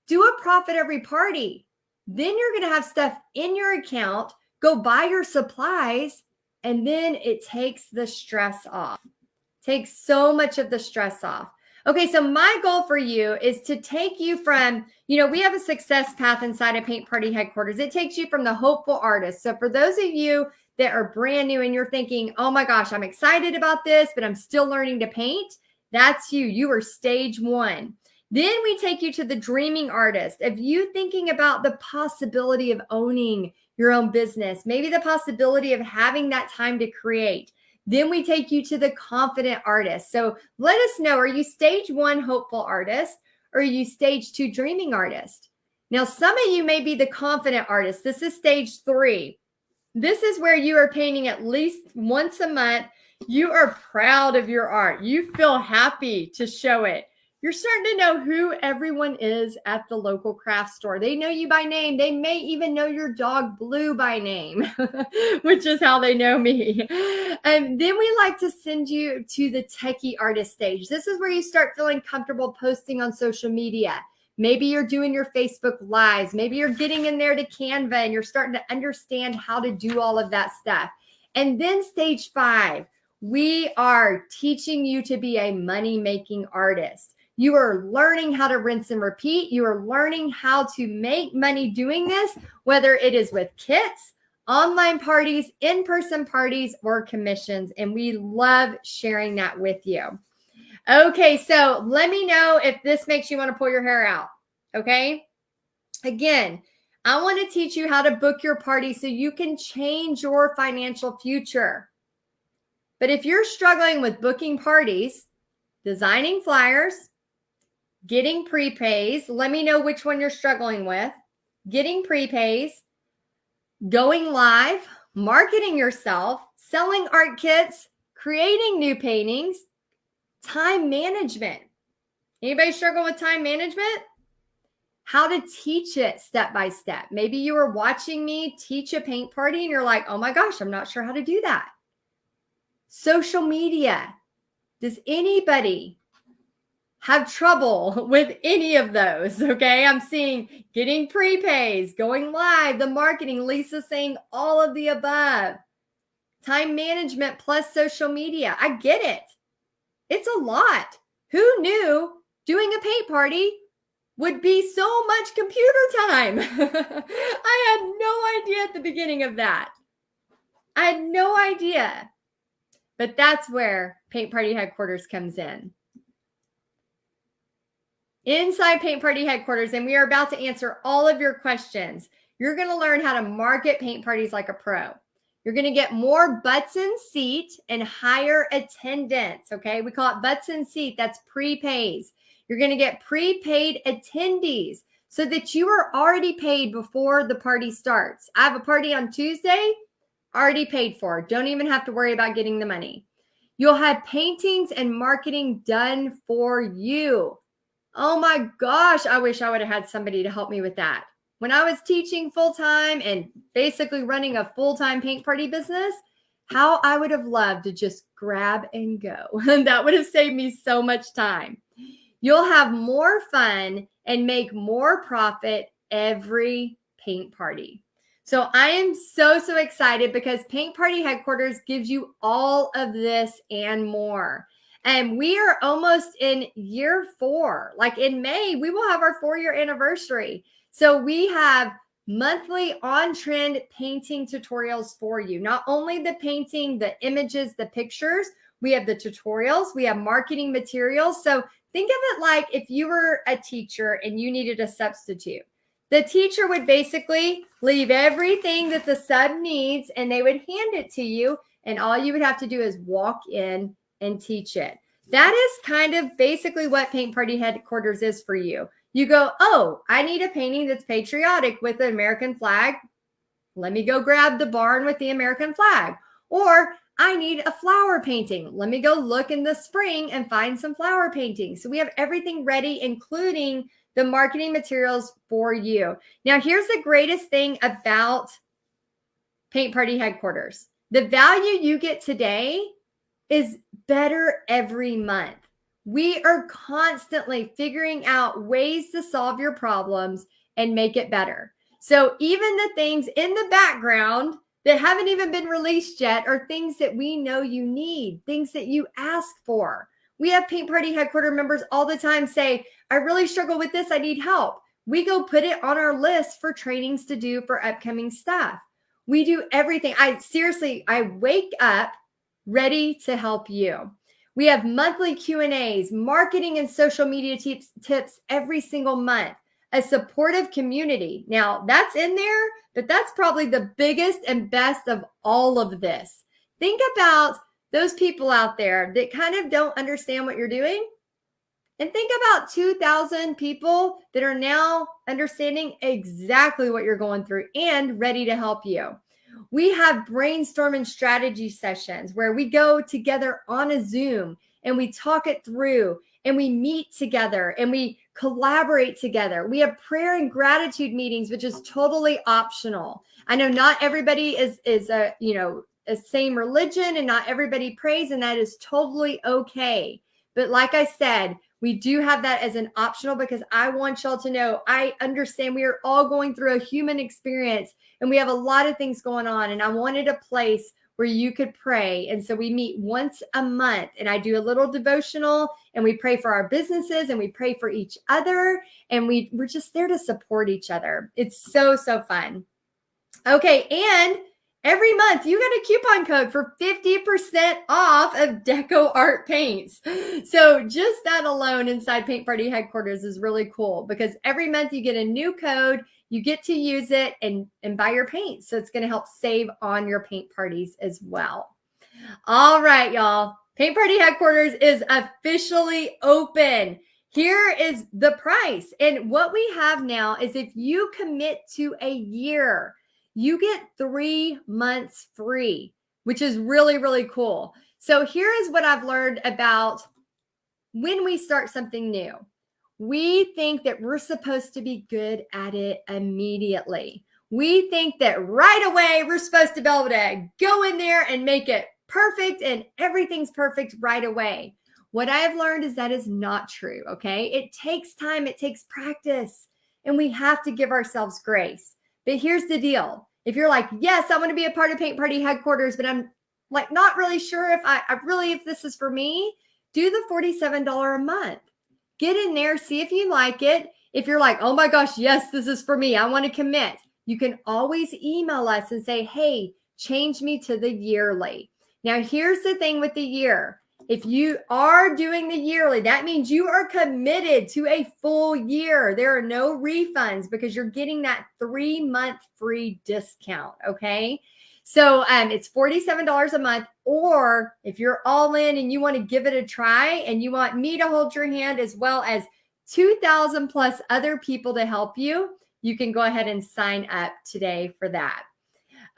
Do a profit every party. Then you're going to have stuff in your account, go buy your supplies, and then it takes the stress off. Takes so much of the stress off. Okay, so my goal for you is to take you from, we have a success path inside of Paint Party headquarters. It takes you from the hopeful artist. So for those of you that are brand new and you're thinking, oh my gosh, I'm excited about this, but I'm still learning to paint, that's you. You are stage 1. Then we take you to the dreaming artist of you thinking about the possibility of owning your own business, maybe the possibility of having that time to create. Then we take you to the confident artist. So let us know, are you stage 1 hopeful artist or are you stage 2 dreaming artist? Now, some of you may be the confident artist. This is stage 3. This is where you are painting at least once a month. You are proud of your art. You feel happy to show it. You're starting to know who everyone is at the local craft store. They know you by name. They may even know your dog Blue by name, which is how they know me. And then we like to send you to the techie artist stage. This is where you start feeling comfortable posting on social media. Maybe you're doing your Facebook Lives. Maybe you're getting in there to Canva and you're starting to understand how to do all of that stuff. And then stage 5, we are teaching you to be a money-making artist. You are learning how to rinse and repeat. You are learning how to make money doing this, whether it is with kits, online parties, in-person parties, or commissions. And we love sharing that with you. Okay, so let me know if this makes you want to pull your hair out, okay? Again, I want to teach you how to book your party so you can change your financial future. But if you're struggling with booking parties, designing flyers, getting prepays, let me know which one you're struggling with, getting prepays, going live, marketing yourself, selling art kits, creating new paintings, time management. Anybody struggle with time management? How to teach it step by step. Maybe you were watching me teach a paint party and you're like, oh my gosh, I'm not sure how to do that. Social media. Does anybody have trouble with any of those? Okay, I'm seeing getting prepays, going live, the marketing, Lisa saying all of the above. Time management plus social media. I get it. It's a lot. Who knew doing a paint party would be so much computer time? I had no idea at the beginning of that. I had no idea. But that's where Paint Party Headquarters comes in. Inside Paint Party Headquarters, and we are about to answer all of your questions. You're going to learn how to market paint parties like a pro. You're going to get more butts in seat and higher attendance, okay? We call it butts in seat. That's prepays. You're going to get prepaid attendees so that you are already paid before the party starts. I have a party on Tuesday, already paid for. Don't even have to worry about getting the money. You'll have paintings and marketing done for you. Oh my gosh, I wish I would have had somebody to help me with that. When I was teaching full-time and basically running a full-time paint party business, how I would have loved to just grab and go. That would have saved me so much time. You'll have more fun and make more profit every paint party. So I am so excited because Paint Party Headquarters gives you all of this and more. And we are almost in year 4. Like in May, we will have our 4-year anniversary. So we have monthly on-trend painting tutorials for you. Not only the painting, the images, the pictures, we have the tutorials, we have marketing materials. So think of it like if you were a teacher and you needed a substitute. The teacher would basically leave everything that the sub needs and they would hand it to you. And all you would have to do is walk in and teach it. That is kind of basically what Paint Party Headquarters is for you. You go, oh, I need a painting that's patriotic with the American flag. Let me go grab the barn with the American flag. Or I need a flower painting. Let me go look in the spring and find some flower paintings. So we have everything ready, including the marketing materials for you. Now, here's the greatest thing about Paint Party Headquarters. The value you get today is better every month. We are constantly figuring out ways to solve your problems and make it better. So even the things in the background that haven't even been released yet are things that we know you need, things that you ask for. We have Paint Party Headquarters members all the time say, I really struggle with this, I need help. We go put it on our list for trainings to do for upcoming staff. We do everything. I wake up ready to help you. We have monthly Q&As, marketing and social media tips every single month, a supportive community. Now, that's in there, but that's probably the biggest and best of all of this. Think about those people out there that kind of don't understand what you're doing. And think about 2,000 people that are now understanding exactly what you're going through and ready to help you. We have brainstorming strategy sessions where we go together on a Zoom and we talk it through and we meet together and we collaborate together. We have prayer and gratitude meetings, which is totally optional. I know not everybody is a same religion and not everybody prays, and that is totally okay. But like I said, we do have that as an optional because I want y'all to know, I understand we are all going through a human experience and we have a lot of things going on. And I wanted a place where you could pray. And so we meet once a month and I do a little devotional and we pray for our businesses and we pray for each other. And we're just there to support each other. It's so fun. Okay. And every month, you get a coupon code for 50% off of Deco Art paints. So just that alone inside Paint Party Headquarters is really cool because every month you get a new code, you get to use it and buy your paints. So it's going to help save on your paint parties as well. All right, y'all. Paint Party Headquarters is officially open. Here is the price. And what we have now is if you commit to a year, you get 3 months free, which is really, really cool. So here is what I've learned about when we start something new. We think that we're supposed to be good at it immediately. We think that right away we're supposed to be able to go in there and make it perfect and everything's perfect right away. What I have learned is that is not true, okay? It takes time, it takes practice, and we have to give ourselves grace. But here's the deal. If you're like, yes, I want to be a part of Paint Party Headquarters, but I'm like not really sure if this is for me, do the $47 a month. Get in there, see if you like it. If you're like, oh my gosh, yes, this is for me, I want to commit. You can always email us and say, hey, change me to the yearly. Now, here's the thing with the year. If you are doing the yearly, that means you are committed to a full year. There are no refunds because you're getting that 3-month free discount, okay? So it's $47 a month, or if you're all in and you want to give it a try and you want me to hold your hand as well as 2,000 plus other people to help you, you can go ahead and sign up today for that.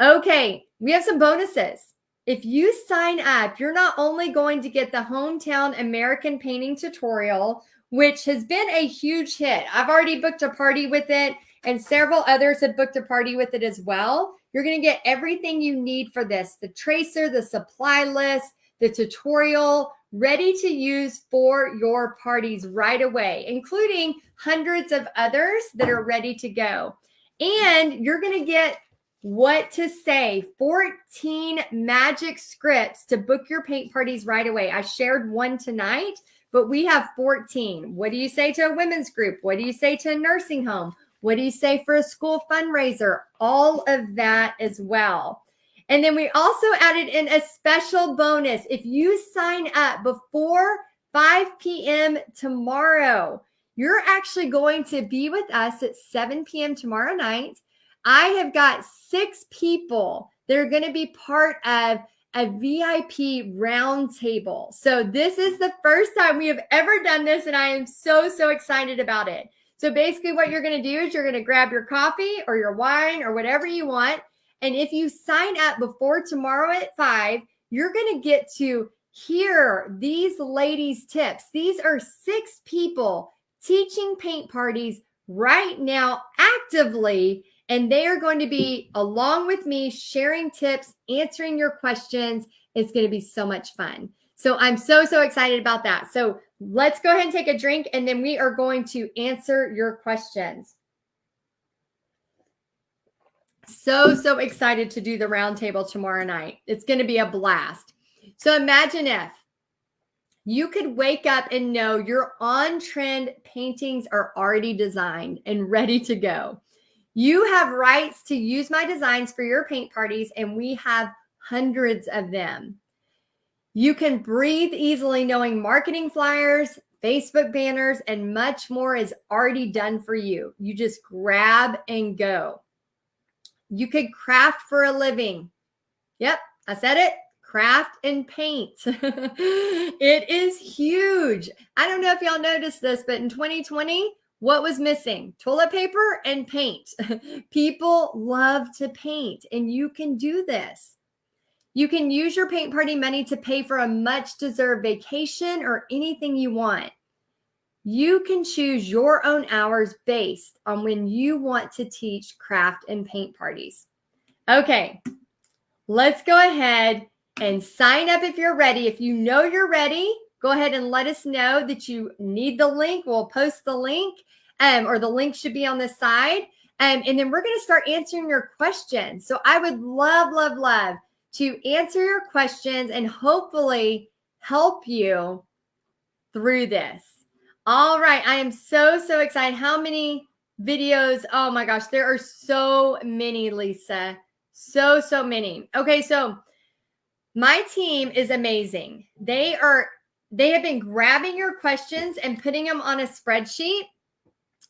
Okay, we have some bonuses. if you sign up, you're not only going to get the Hometown American Painting Tutorial, which has been a huge hit. I've already booked a party with it, and several others have booked a party with it as well. You're going to get everything you need for this, the tracer, the supply list, the tutorial, ready to use for your parties right away, including hundreds of others that are ready to go. And you're going to get what to say, 14 magic scripts to book your paint parties right away. I shared one tonight, but we have 14. What do you say to a women's group? What do you say to a nursing home? What do you say for a school fundraiser? All of that as well. And then we also added in a special bonus. If you sign up before 5 p.m. tomorrow, you're actually going to be with us at 7 p.m. tomorrow night. I have got 6 people that are going to be part of a VIP roundtable. So this is the first time we have ever done this, and I am so excited about it. So basically what you're going to do is you're going to grab your coffee or your wine or whatever you want. And if you sign up before tomorrow at 5, you're going to get to hear these ladies' tips. These are 6 people teaching paint parties right now actively, and they are going to be along with me sharing tips, answering your questions. It's going to be so much fun. So I'm so excited about that. So let's go ahead and take a drink, and then we are going to answer your questions. So excited to do the roundtable tomorrow night. It's going to be a blast. So imagine if you could wake up and know your on-trend paintings are already designed and ready to go. You have rights to use my designs for your paint parties, and we have hundreds of them. You can breathe easily knowing marketing flyers, Facebook banners, and much more is already done for you. You just grab and go. You could craft for a living. Yep, I said it. Craft and paint. It is huge. I don't know if y'all noticed this, but in 2020, what was missing? Toilet paper and paint. People love to paint, and you can do this. You can use your paint party money to pay for a much-deserved vacation or anything you want. You can choose your own hours based on when you want to teach craft and paint parties. Okay, let's go ahead and sign up if you're ready. If you know you're ready, go ahead and let us know that you need the link. We'll post the link, or the link should be on the side. And then we're going to start answering your questions. So I would love to answer your questions and hopefully help you through this. All right. I am so excited. How many videos? Oh my gosh. There are so many, Lisa. So many. Okay. So my team is amazing. They have been grabbing your questions and putting them on a spreadsheet.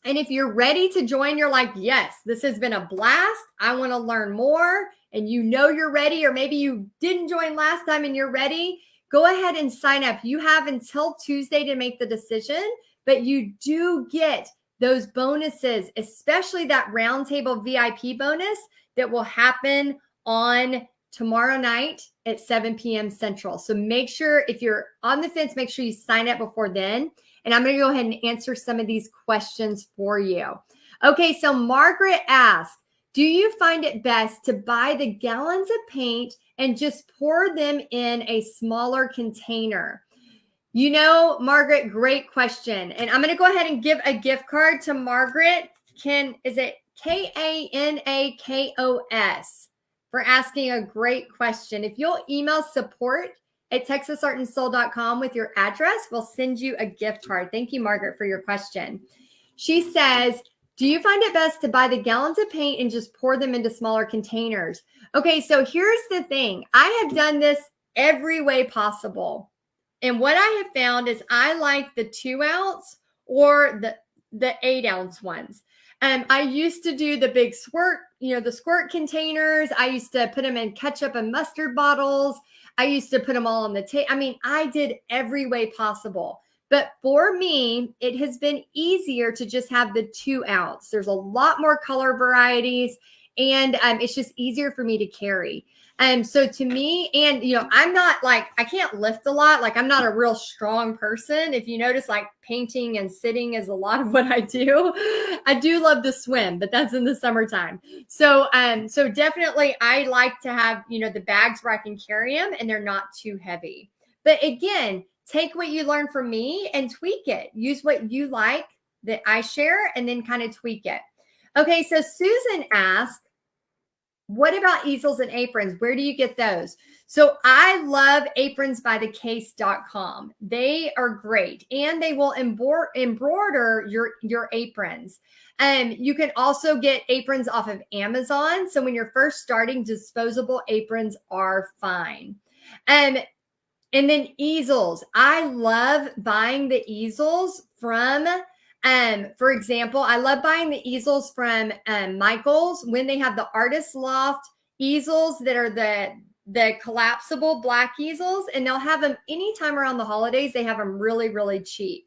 And if you're ready to join, you're like, yes, this has been a blast. I want to learn more. And you know you're ready, or maybe you didn't join last time and you're ready. Go ahead and sign up. You have until Tuesday to make the decision, but you do get those bonuses, especially that roundtable VIP bonus that will happen on tomorrow night at 7 p.m. Central. So make sure, if you're on the fence, make sure you sign up before then. And I'm going to go ahead and answer some of these questions for you. Okay, so Margaret asked, do you find it best to buy the gallons of paint and just pour them in a smaller container? You know, Margaret, great question. And I'm going to go ahead and give a gift card to Margaret. Is it Kanakos for asking a great question. If you'll email support@texasartandsoul.com with your address, we'll send you a gift card. Thank you, Margaret, for your question. She says, do you find it best to buy the gallons of paint and just pour them into smaller containers? Okay, so here's the thing. I have done this every way possible. And what I have found is I like the 2 ounce or the 8 ounce ones. I used to do the big squirt, the squirt containers. I used to put them in ketchup and mustard bottles. I used to put them all on the table. I mean, I did every way possible. But for me, it has been easier to just have the 2 ounce. There's a lot more color varieties, and it's just easier for me to carry. So to me, and I'm not like, I can't lift a lot. Like I'm not a real strong person. If you notice, like painting and sitting is a lot of what I do. I do love to swim, but that's in the summertime. So definitely I like to have, the bags where I can carry them and they're not too heavy. But again, take what you learn from me and tweak it. Use what you like that I share and then kind of tweak it. Okay, so Susan asked, what about easels and aprons? Where do you get those? So I love apronsbythecase.com. They are great and they will embroider your aprons. You can also get aprons off of Amazon. So when you're first starting, disposable aprons are fine. And then easels. I love buying the easels from, for example, I love buying the easels from Michael's when they have the Artist Loft easels that are the collapsible black easels, and they'll have them anytime around the holidays. They have them really, really cheap.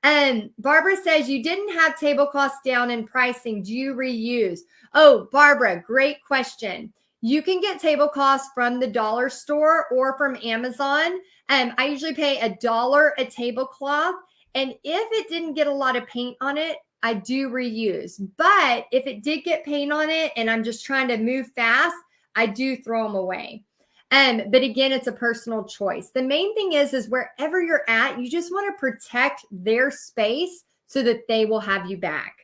And Barbara says, you didn't have tablecloths down in pricing. Do you reuse? Oh, Barbara, great question. You can get tablecloths from the dollar store or from Amazon. I usually pay $1 a tablecloth. And if it didn't get a lot of paint on it, I do reuse. But if it did get paint on it and I'm just trying to move fast, I do throw them away. But again, it's a personal choice. The main thing is wherever you're at, you just want to protect their space so that they will have you back.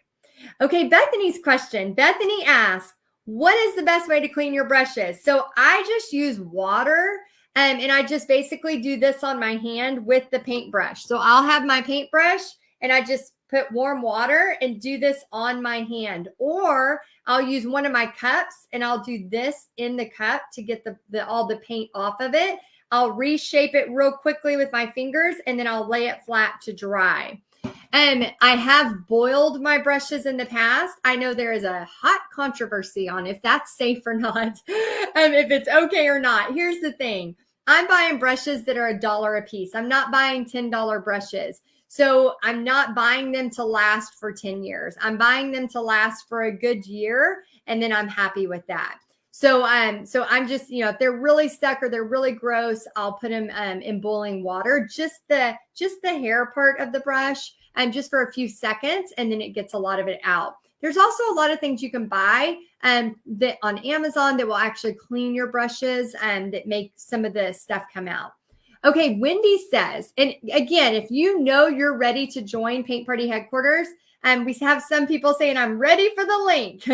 Okay, Bethany's question. Bethany asks, what is the best way to clean your brushes? So I just use water and I just basically do this on my hand with the paintbrush. So I'll have my paintbrush and I just put warm water and do this on my hand. Or I'll use one of my cups and I'll do this in the cup to get all the paint off of it. I'll reshape it real quickly with my fingers and then I'll lay it flat to dry. I have boiled my brushes in the past. I know there is a hot controversy on if that's safe or not, if it's okay or not. Here's the thing. I'm buying brushes that are $1 a piece. I'm not buying $10 brushes. So I'm not buying them to last for 10 years. I'm buying them to last for a good year, and then I'm happy with that. So I'm just, if they're really stuck or they're really gross, I'll put them in boiling water, just the hair part of the brush, just for a few seconds, and then it gets a lot of it out. There's also a lot of things you can buy that on Amazon that will actually clean your brushes and that make some of the stuff come out. Okay, Wendy says, and again, if you know you're ready to join Paint Party Headquarters, we have some people saying, I'm ready for the link.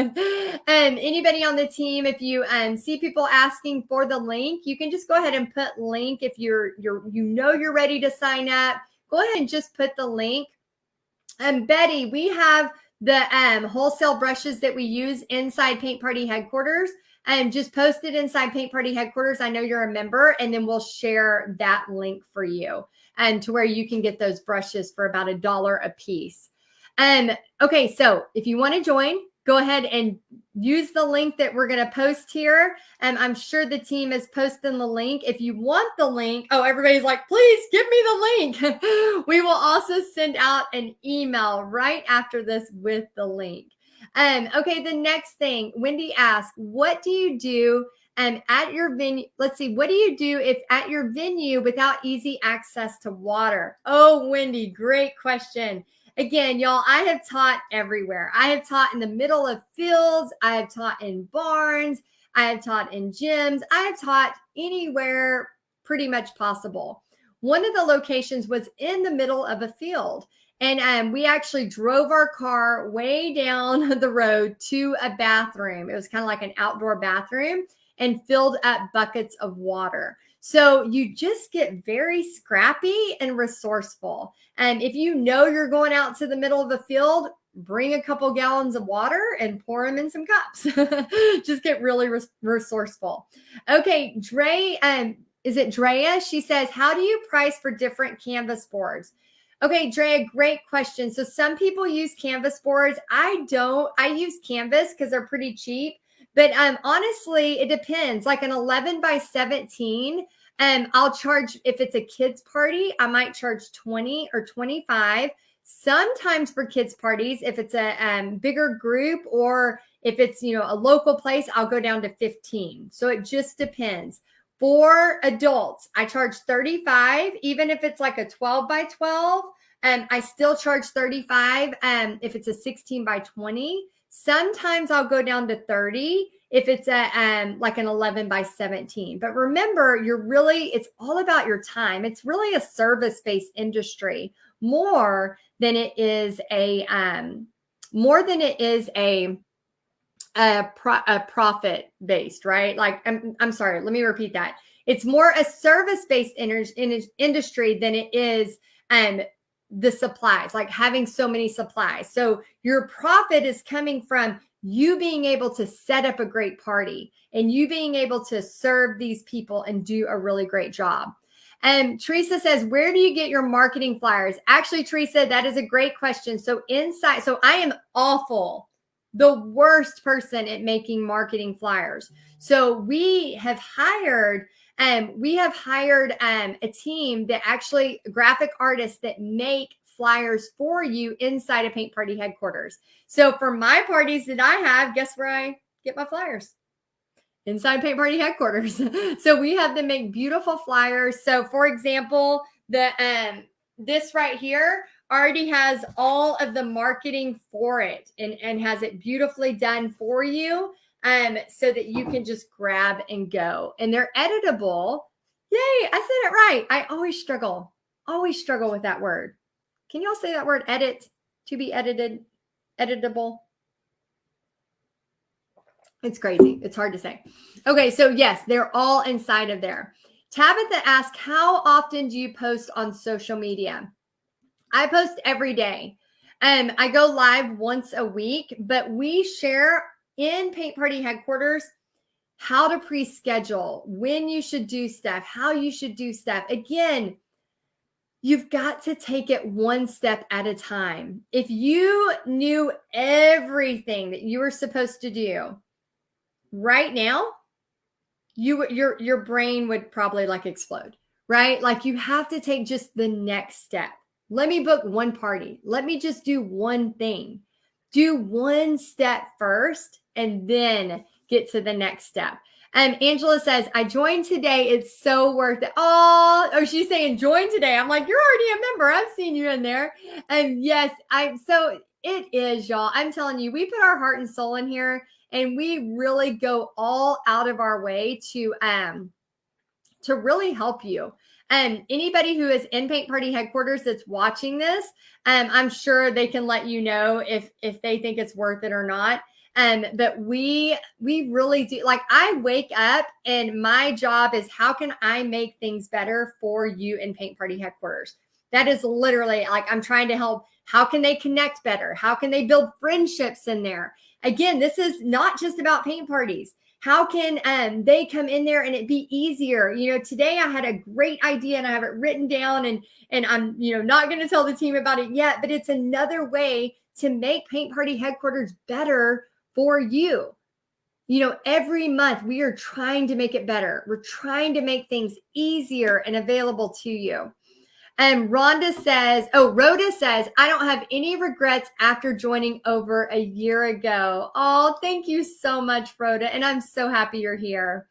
Anybody on the team, if you see people asking for the link, you can just go ahead and put link. If you're ready to sign up, go ahead and just put the link. Betty, we have the wholesale brushes that we use inside Paint Party Headquarters. Just post it inside Paint Party Headquarters. I know you're a member, and then we'll share that link for you to where you can get those brushes for about $1 a piece. Okay, so if you want to join, go ahead and use the link that we're going to post here. I'm sure the team is posting the link. If you want the link, everybody's like, please give me the link. We will also send out an email right after this with the link. Okay, the next thing, Wendy asked, what do you do at your venue? Let's see, what do you do if at your venue without easy access to water? Oh, Wendy, great question. Again, y'all, I have taught everywhere. I have taught in the middle of fields. I have taught in barns. I have taught in gyms. I have taught anywhere pretty much possible. One of the locations was in the middle of a field. And we actually drove our car way down the road to a bathroom. It was kind of like an outdoor bathroom, and filled up buckets of water. So you just get very scrappy and resourceful. And if you know you're going out to the middle of a field, bring a couple gallons of water and pour them in some cups. Just get really resourceful. Okay, Dre, is it Drea? She says, how do you price for different canvas boards? Okay, Drea, great question. So some people use canvas boards. I don't. I use canvas because they're pretty cheap. But honestly, it depends. Like an 11 by 17, I'll charge, if it's a kids party, I might charge 20 or 25. Sometimes for kids parties, if it's a bigger group or If it's, a local place, I'll go down to 15. So it just depends. For adults, I charge 35, even if it's like a 12 by 12. I still charge 35 if it's a 16 by 20. Sometimes I'll go down to 30 if it's like an 11 by 17. But remember, it's all about your time. It's really a service-based industry more than it is a profit-based, right? Like, I'm sorry, let me repeat that. It's more a service-based industry than it is the supplies, like having so many supplies. So your profit is coming from you being able to set up a great party and you being able to serve these people and do a really great job. And Teresa says, where do you get your marketing flyers? Actually, Teresa, that is a great question. So I am awful, the worst person at making marketing flyers. So we have hired a team that actually graphic artists that make flyers for you inside of Paint Party headquarters. So for my parties that I have, guess where I get my flyers? Inside Paint Party headquarters. So we have them make beautiful flyers. So for example, this right here already has all of the marketing for it and has it beautifully done for you. So that you can just grab and go. And they're editable. Yay, I said it right. I always struggle with that word. Can y'all say that word, edit, to be edited, editable? It's crazy. It's hard to say. Okay, so yes, they're all inside of there. Tabitha asked, how often do you post on social media? I post every day. I go live once a week, but we share in Paint Party headquarters how to pre-schedule, when you should do stuff, how you should do stuff. Again, you've got to take it one step at a time. If you knew everything that you were supposed to do right now, your brain would probably like explode, right? Like you have to take just the next step. Let me book one party. Let me just do one thing. Do one step first and then get to the next step. Angela says, I joined today. It's so worth it. Oh, she's saying join today. I'm like, you're already a member. I've seen you in there. And yes, so it is, y'all. I'm telling you, we put our heart and soul in here and we really go all out of our way to really help you. Anybody who is in Paint Party headquarters that's watching this, I'm sure they can let you know if they think it's worth it or not. But we really do. Like I wake up and my job is how can I make things better for you in Paint Party headquarters? That is literally like I'm trying to help. How can they connect better? How can they build friendships in there? Again, this is not just about paint parties. How can they come in there and it be easier? Today I had a great idea and I have it written down and I'm, not going to tell the team about it yet, but it's another way to make Paint Party headquarters better for you. Every month we are trying to make it better. We're trying to make things easier and available to you. And Rhoda says, I don't have any regrets after joining over a year ago. Oh, thank you so much, Rhoda. And I'm so happy you're here.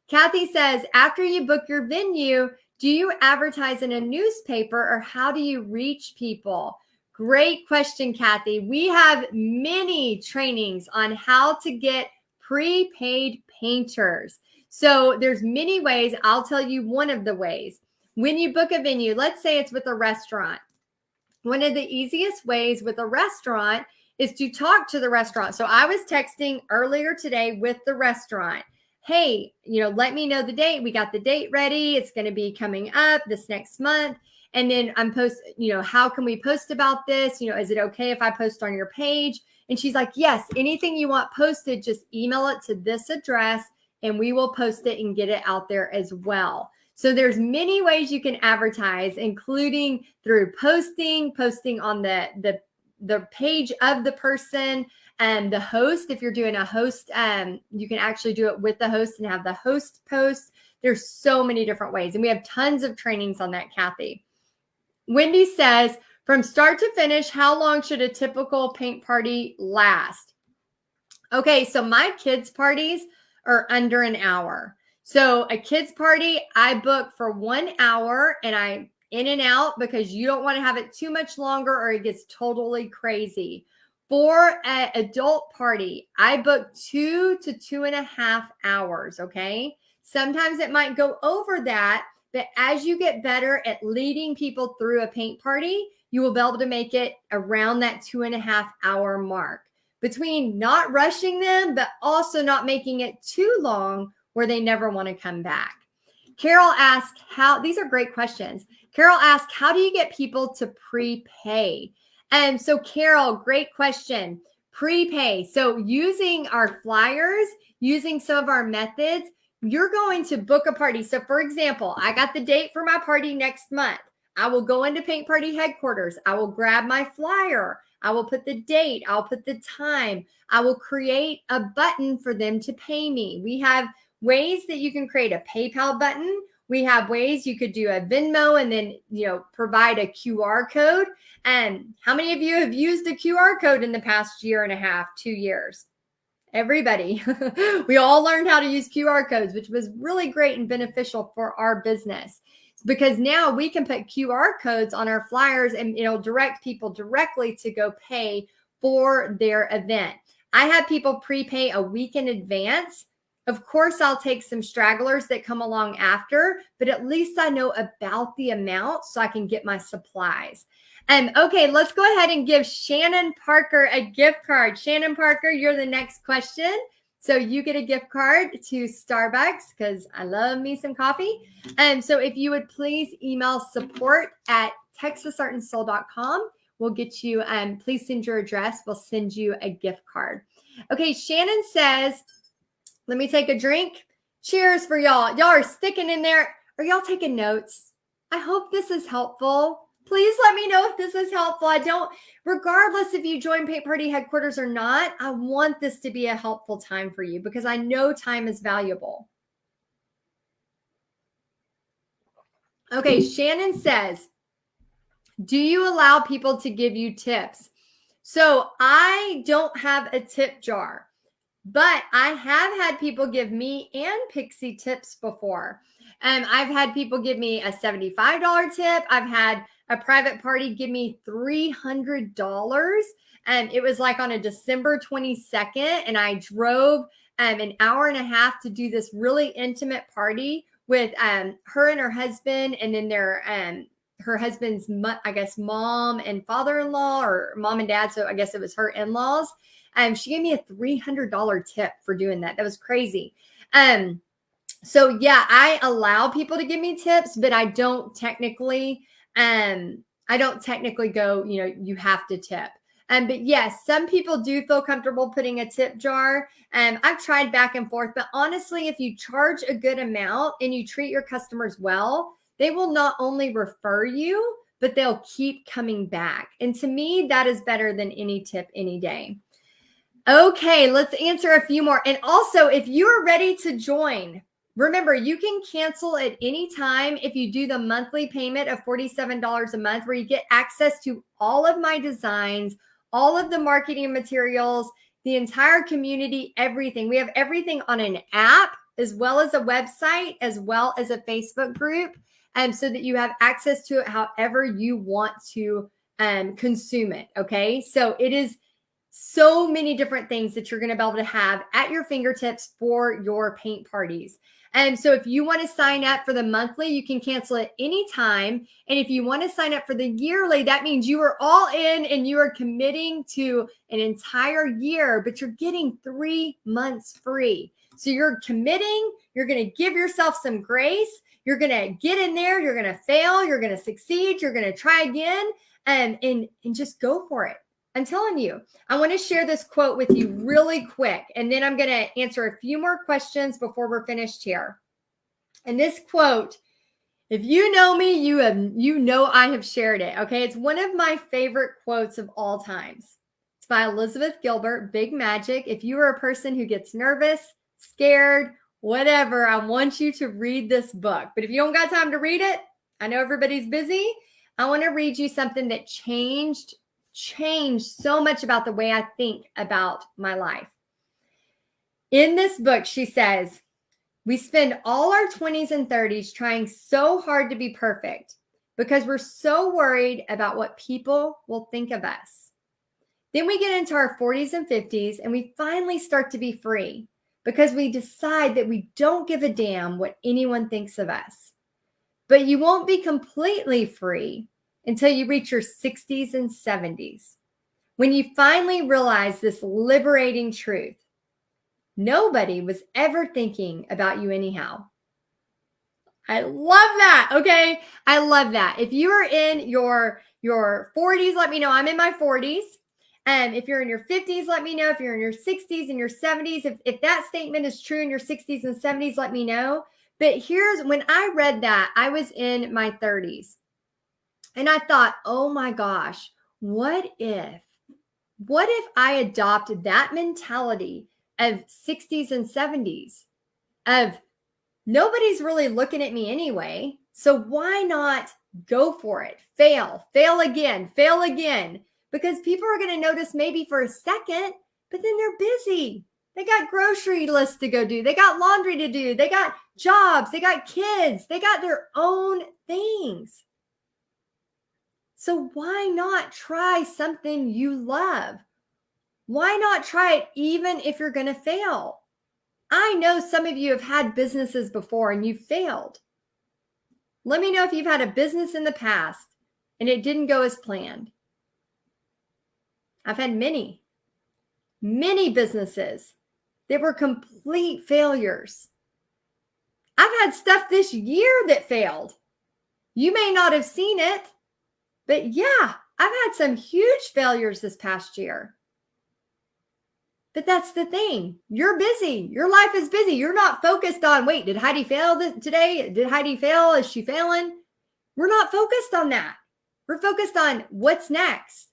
Kathy says, after you book your venue, do you advertise in a newspaper or how do you reach people? Great question, Kathy. We have many trainings on how to get prepaid painters. So there's many ways. I'll tell you one of the ways. When you book a venue, let's say it's with a restaurant. One of the easiest ways with a restaurant is to talk to the restaurant. So I was texting earlier today with the restaurant. Hey, let me know the date. We got the date ready. It's going to be coming up this next month. And then I'm how can we post about this? Is it okay if I post on your page? And she's like, yes, anything you want posted, just email it to this address and we will post it and get it out there as well. So there's many ways you can advertise, including through posting on the page of the person and the host. If you're doing a host, you can actually do it with the host and have the host post. There's so many different ways. And we have tons of trainings on that, Kathy. Wendy says, from start to finish, how long should a typical paint party last? Okay, so my kids' parties are under an hour. So a kids' party, I book for 1 hour and I in and out because you don't want to have it too much longer or it gets totally crazy. For an adult party, I book 2 to 2.5 hours. Okay. Sometimes it might go over that, but as you get better at leading people through a paint party, you will be able to make it around that 2.5 hour mark between not rushing them, but also not making it too long where they never want to come back. Carol asked these are great questions. Carol asked, how do you get people to prepay? And so Carol, great question. Prepay. So using our flyers, using some of our methods, you're going to book a party. So for example, I got the date for my party next month. I will go into Paint Party headquarters. I will grab my flyer. I will put the date. I'll put the time. I will create a button for them to pay me. We have ways that you can create a PayPal button. We have ways you could do a Venmo and then, provide a QR code. And how many of you have used a QR code in the past year and a half, 2 years? Everybody. We all learned how to use QR codes, which was really great and beneficial for our business because now we can put QR codes on our flyers and it'll direct people directly to go pay for their event. I have people prepay a week in advance. Of course, I'll take some stragglers that come along after, but at least I know about the amount so I can get my supplies. Okay, let's go ahead and give Shannon Parker a gift card. Shannon Parker, you're the next question. So you get a gift card to Starbucks because I love me some coffee. So if you would please email support@texasartandsoul.com, we'll get you, please send your address. We'll send you a gift card. Okay, Shannon says, let me take a drink. Cheers for y'all. Y'all are sticking in there. Are y'all taking notes? I hope this is helpful. Please let me know if this is helpful. Regardless if you join Paint Party headquarters or not, I want this to be a helpful time for you because I know time is valuable. Okay, Shannon says, do you allow people to give you tips? So I don't have a tip jar, but I have had people give me and Pixie tips before. I've had people give me a $75 tip. I've had a private party give me $300. And it was like on a December 22nd. And I drove an hour and a half to do this really intimate party with her and her husband. And then her husband's, I guess, mom and father-in-law or mom and dad. So I guess it was her in-laws. She gave me a $300 tip for doing that. That was crazy. So yeah, I allow people to give me tips, but I don't technically go, you have to tip. But yes, some people do feel comfortable putting a tip jar. I've tried back and forth, but honestly, if you charge a good amount and you treat your customers well, they will not only refer you, but they'll keep coming back. And to me, that is better than any tip any day. Okay, let's answer a few more. And also, if you're ready to join, remember, you can cancel at any time if you do the monthly payment of $47 a month, where you get access to all of my designs, all of the marketing materials, the entire community, everything. We have everything on an app, as well as a website, as well as a Facebook group, so that you have access to it however you want to consume it. Okay, so it is so many different things that you're going to be able to have at your fingertips for your paint parties. And so if you want to sign up for the monthly, you can cancel at any time. And if you want to sign up for the yearly, that means you are all in and you are committing to an entire year, but you're getting 3 months free. So you're committing, you're going to give yourself some grace. You're going to get in there, you're going to fail, you're going to succeed, you're going to try again, and just go for it. I'm telling you, I want to share this quote with you really quick, and then I'm going to answer a few more questions before we're finished here. And this quote, if you know me, you know I have shared it. Okay, it's one of my favorite quotes of all times. It's by Elizabeth Gilbert, Big Magic. If you are a person who gets nervous, scared, whatever, I want you to read this book. But if you don't got time to read it, I know everybody's busy. I want to read you something that changed so much about the way I think about my life. In this book, she says, we spend all our 20s and 30s trying so hard to be perfect because we're so worried about what people will think of us. Then we get into our 40s and 50s and we finally start to be free because we decide that we don't give a damn what anyone thinks of us. But you won't be completely free until you reach your 60s and 70s, when you finally realize this liberating truth. Nobody was ever thinking about you anyhow. I love that. Okay. I love that. If you are in your 40s, let me know. I'm in my 40s. If you're in your 50s, let me know. If you're in your 60s and your 70s, if that statement is true in your 60s and 70s, let me know. But here's when I read that, I was in my 30s and I thought, oh my gosh, what if I adopted that mentality of 60s and 70s of nobody's really looking at me anyway. So why not go for it? Fail again. Because people are going to notice maybe for a second, but then they're busy. They got grocery lists to go do. They got laundry to do. They got jobs. They got kids. They got their own things. So why not try something you love? Why not try it even if you're going to fail? I know some of you have had businesses before and you failed. Let me know if you've had a business in the past and it didn't go as planned. I've had many businesses that were complete failures. I've had stuff this year that failed. You may not have seen it, but yeah, I've had some huge failures this past year. But that's the thing. You're busy. Your life is busy. You're not focused on, wait, did Heidi fail today? Did Heidi fail? Is she failing? We're not focused on that. We're focused on what's next.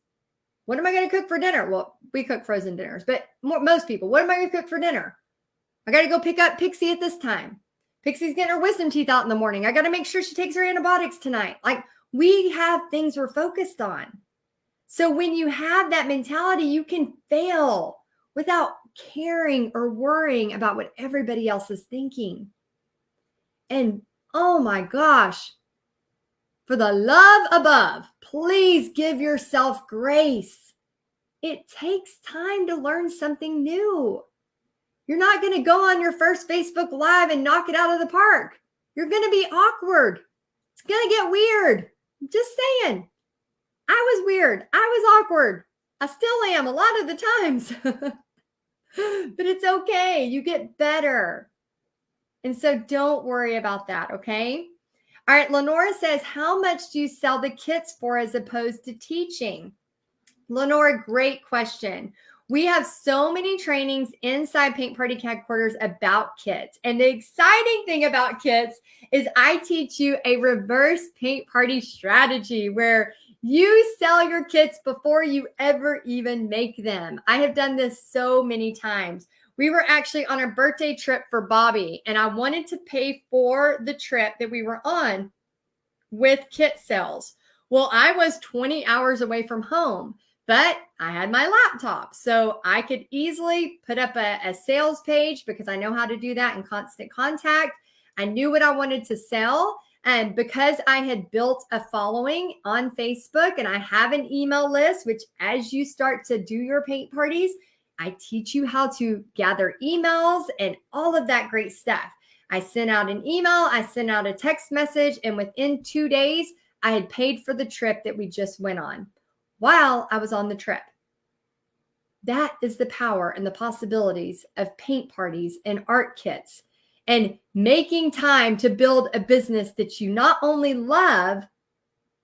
What am I going to cook for dinner? Well, we cook frozen dinners, but most people, what am I going to cook for dinner? I got to go pick up Pixie at this time. Pixie's getting her wisdom teeth out in the morning. I got to make sure she takes her antibiotics tonight. Like, we have things we're focused on. So when you have that mentality, you can fail without caring or worrying about what everybody else is thinking. And oh my gosh, for the love above, please give yourself grace. It takes time to learn something new. You're not going to go on your first Facebook Live and knock it out of the park. You're going to be awkward. It's going to get weird. I'm just saying. I was weird. I was awkward. I still am a lot of the times. But it's okay. You get better. And so don't worry about that, okay? All right, Lenora says, how much do you sell the kits for as opposed to teaching? Lenora, great question. We have so many trainings inside Paint Party Headquarters about kits. And the exciting thing about kits is I teach you a reverse paint party strategy where you sell your kits before you ever even make them. I have done this so many times. We were actually on a birthday trip for Bobby, and I wanted to pay for the trip that we were on with kit sales. Well, I was 20 hours away from home, but I had my laptop, so I could easily put up a sales page because I know how to do that in Constant Contact. I knew what I wanted to sell. And because I had built a following on Facebook and I have an email list, which as you start to do your paint parties, I teach you how to gather emails and all of that great stuff. I sent out an email, I sent out a text message, and within 2 days, I had paid for the trip that we just went on while I was on the trip. That is the power and the possibilities of paint parties and art kits. And making time to build a business that you not only love,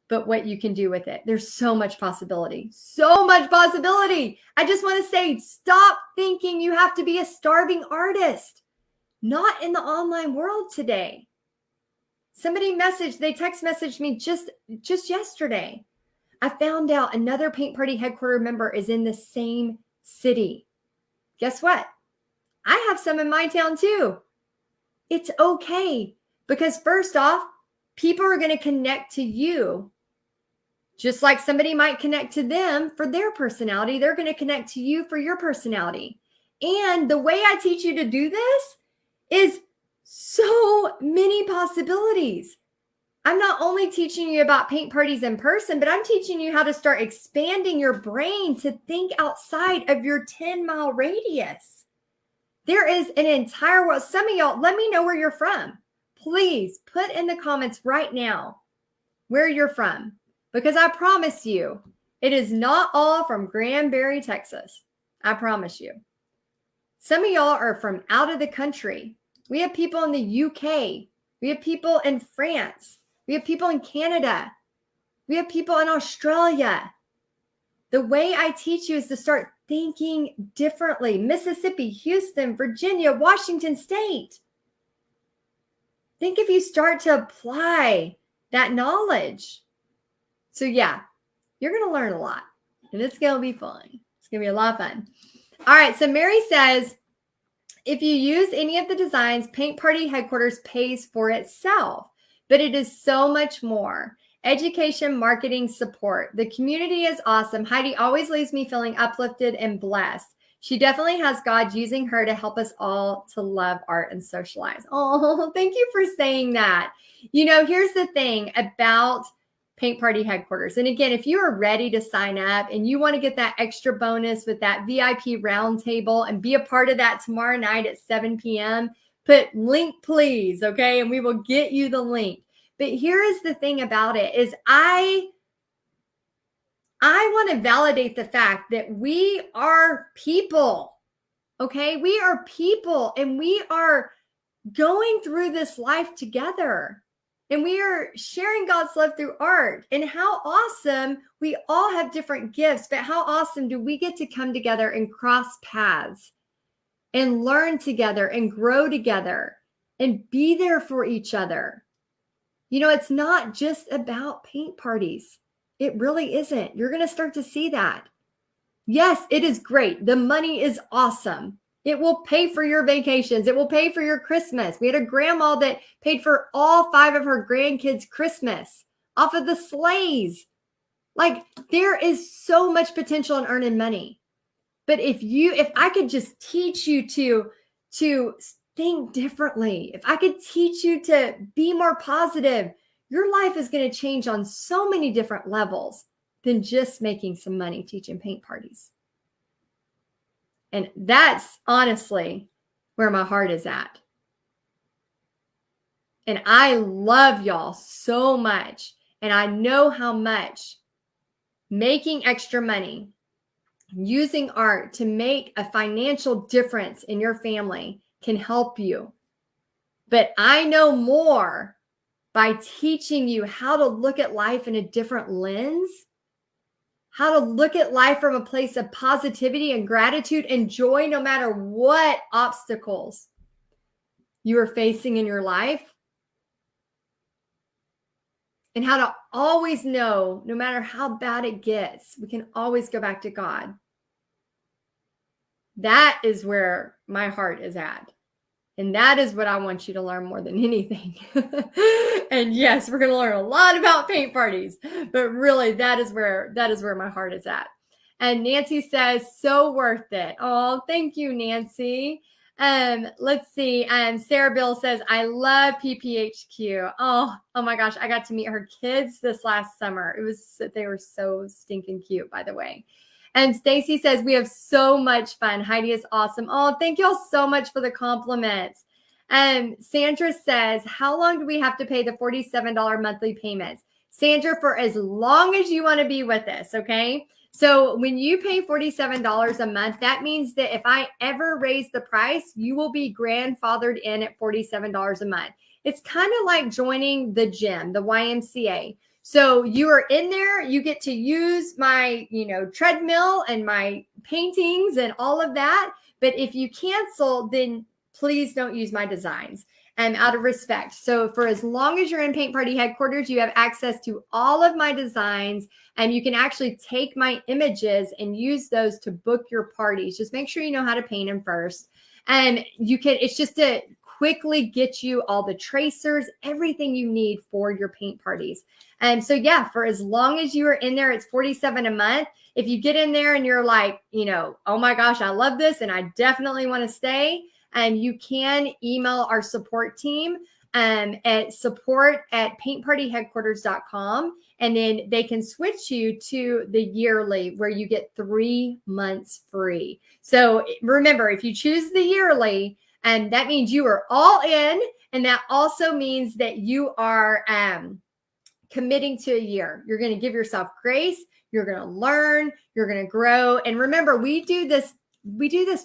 but what you can do with it. There's so much possibility. So much possibility. I just want to say, stop thinking you have to be a starving artist. Not in the online world today. Somebody they text messaged me just yesterday. I found out another Paint Party Headquarter member is in the same city. Guess what? I have some in my town too. It's okay, because first off, people are going to connect to you just like somebody might connect to them for their personality. They're going to connect to you for your personality. And the way I teach you to do this is so many possibilities. I'm not only teaching you about paint parties in person, but I'm teaching you how to start expanding your brain to think outside of your 10-mile radius. There is an entire world. Some of y'all, let me know where you're from. Please put in the comments right now where you're from, because I promise you, it is not all from Granbury, Texas. I promise you. Some of y'all are from out of the country. We have people in the UK. We have people in France. We have people in Canada. We have people in Australia. The way I teach you is to start thinking differently. Mississippi, Houston, Virginia, Washington State. Think if you start to apply that knowledge. So yeah, you're going to learn a lot, and it's going to be fun. It's going to be a lot of fun. All right. So Mary says, if you use any of the designs, Paint Party Headquarters pays for itself, but it is so much more. Education, marketing, support. The community is awesome. Heidi always leaves me feeling uplifted and blessed. She definitely has God using her to help us all to love art and socialize. Oh, thank you for saying that. You know, here's the thing about Paint Party Headquarters. And again, if you are ready to sign up and you want to get that extra bonus with that VIP roundtable and be a part of that tomorrow night at 7 p.m., put link please, okay? And we will get you the link. But here is the thing about it is I want to validate the fact that we are people, okay? We are people, and we are going through this life together. And we are sharing God's love through art. And how awesome, we all have different gifts, but how awesome do we get to come together and cross paths and learn together and grow together and be there for each other. You know, it's not just about paint parties. It really isn't. You're going to start to see that. Yes, it is great. The money is awesome. It will pay for your vacations. It will pay for your Christmas. We had a grandma that paid for all 5 of her grandkids' Christmas off of the sleighs. Like, there is so much potential in earning money. But if I could just teach you to think differently, if I could teach you to be more positive, your life is going to change on so many different levels than just making some money teaching paint parties. And that's honestly where my heart is at. And I love y'all so much. And I know how much making extra money, using art to make a financial difference in your family can help you. But I know more by teaching you how to look at life in a different lens, how to look at life from a place of positivity and gratitude and joy, no matter what obstacles you are facing in your life. And how to always know, no matter how bad it gets, we can always go back to God. That is where my heart is at. And that is what I want you to learn more than anything. And yes, we're going to learn a lot about paint parties, but really that is where my heart is at. And Nancy says, so worth it. Oh, thank you, Nancy. Let's see. Sarah Bill says, I love PPHQ. Oh my gosh. I got to meet her kids this last summer. They were so stinking cute, by the way. And Stacy says, we have so much fun. Heidi is awesome. Oh, thank y'all so much for the compliments. Sandra says, how long do we have to pay the $47 monthly payments? Sandra, for as long as you want to be with us, okay? So when you pay $47 a month, that means that if I ever raise the price, you will be grandfathered in at $47 a month. It's kind of like joining the gym, the YMCA. So you are in there, you get to use my, treadmill and my paintings and all of that. But if you cancel, then please don't use my designs, out of respect. So for as long as you're in Paint Party Headquarters, you have access to all of my designs, and you can actually take my images and use those to book your parties. Just make sure you know how to paint them first. And it's just a quickly get you all the tracers, everything you need for your paint parties. And so, yeah, for as long as you are in there, it's $47 a month. If you get in there and you're like, oh my gosh, I love this and I definitely want to stay, you can email our support team at support@paintpartyheadquarters.com. And then they can switch you to the yearly where you get 3 months free. So remember, if you choose the yearly, that means you are all in. And that also means that you are committing to a year. You're going to give yourself grace. You're going to learn. You're going to grow. And remember, we do this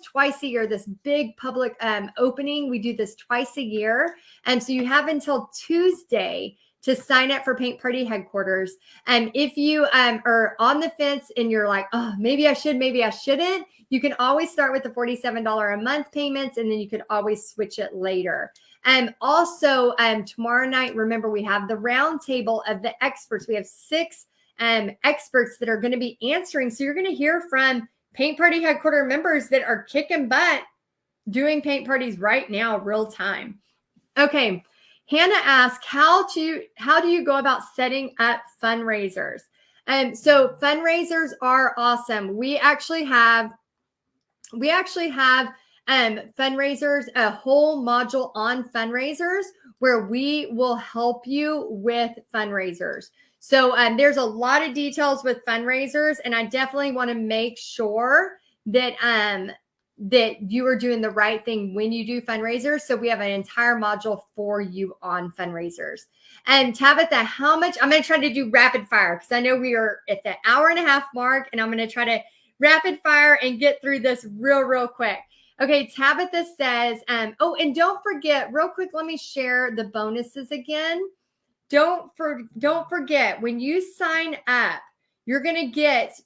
twice a year, this big public opening. We do this twice a year. And so you have until Tuesday to sign up for Paint Party Headquarters. And if you are on the fence and you're like, oh, maybe I should, maybe I shouldn't, you can always start with the $47 a month payments, and then you could always switch it later. And also tomorrow night, remember, we have the roundtable of the experts. We have 6 experts that are going to be answering. So you're going to hear from Paint Party Headquarters members that are kicking butt doing paint parties right now, real time. Okay. Hannah asked, how do you go about setting up fundraisers? So fundraisers are awesome. We actually have fundraisers, a whole module on fundraisers where we will help you with fundraisers. So there's a lot of details with fundraisers, and I definitely want to make sure that that you are doing the right thing when you do fundraisers. So we have an entire module for you on fundraisers. And Tabitha, how much? I'm going to try to do rapid fire because I know we are at the hour-and-a-half mark, and I'm going to try to rapid fire and get through this real quick. Okay, Tabitha says, oh, and don't forget, real quick, let me share the bonuses again. Don't forget, when you sign up, you're going to get,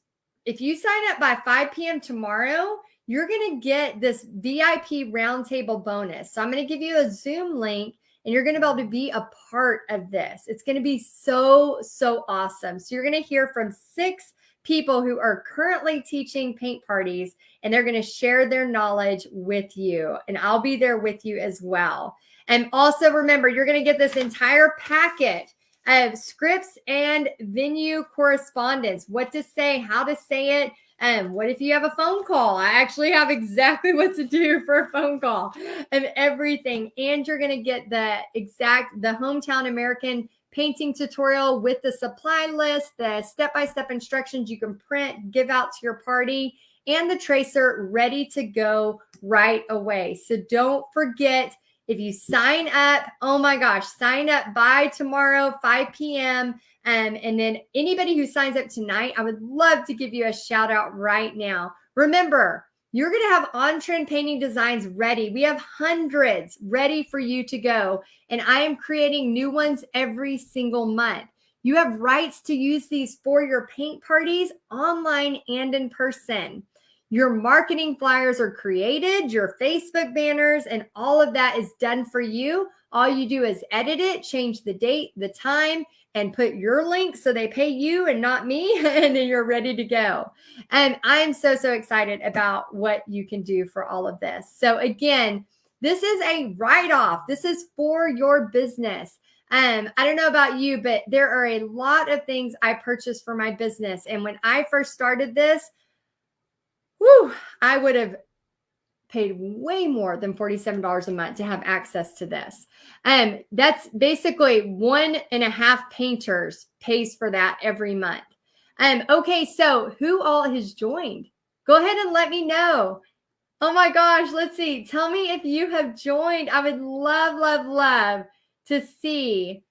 if you sign up by 5 p.m. tomorrow, you're going to get this VIP roundtable bonus. So I'm going to give you a Zoom link, and you're going to be able to be a part of this. It's going to be so awesome. So you're going to hear from 6 people who are currently teaching paint parties, and they're going to share their knowledge with you. And I'll be there with you as well. And also remember, you're going to get this entire packet of scripts and venue correspondence, what to say, how to say it. What if you have a phone call? I actually have exactly what to do for a phone call and everything. And you're going to get the Hometown American painting tutorial with the supply list, the step-by-step instructions you can print, give out to your party, and the tracer ready to go right away. So don't forget, if you sign up, oh my gosh, sign up by tomorrow, 5 p.m. And then anybody who signs up tonight, I would love to give you a shout out right now. Remember, you're going to have on-trend painting designs ready. We have hundreds ready for you to go. And I am creating new ones every single month. You have rights to use these for your paint parties online and in person. Your marketing flyers are created, your Facebook banners, and all of that is done for you. All you do is edit it, change the date, the time, and put your link so they pay you and not me, and then you're ready to go. And I'm so excited about what you can do for all of this. So again, this is a write-off. This is for your business. I don't know about you, but there are a lot of things I purchased for my business. And when I first started this, I would have paid way more than $47 a month to have access to this. That's basically 1.5 painters pays for that every month. Okay, so who all has joined? Go ahead and let me know. Oh my gosh, let's see. Tell me if you have joined. I would love to see.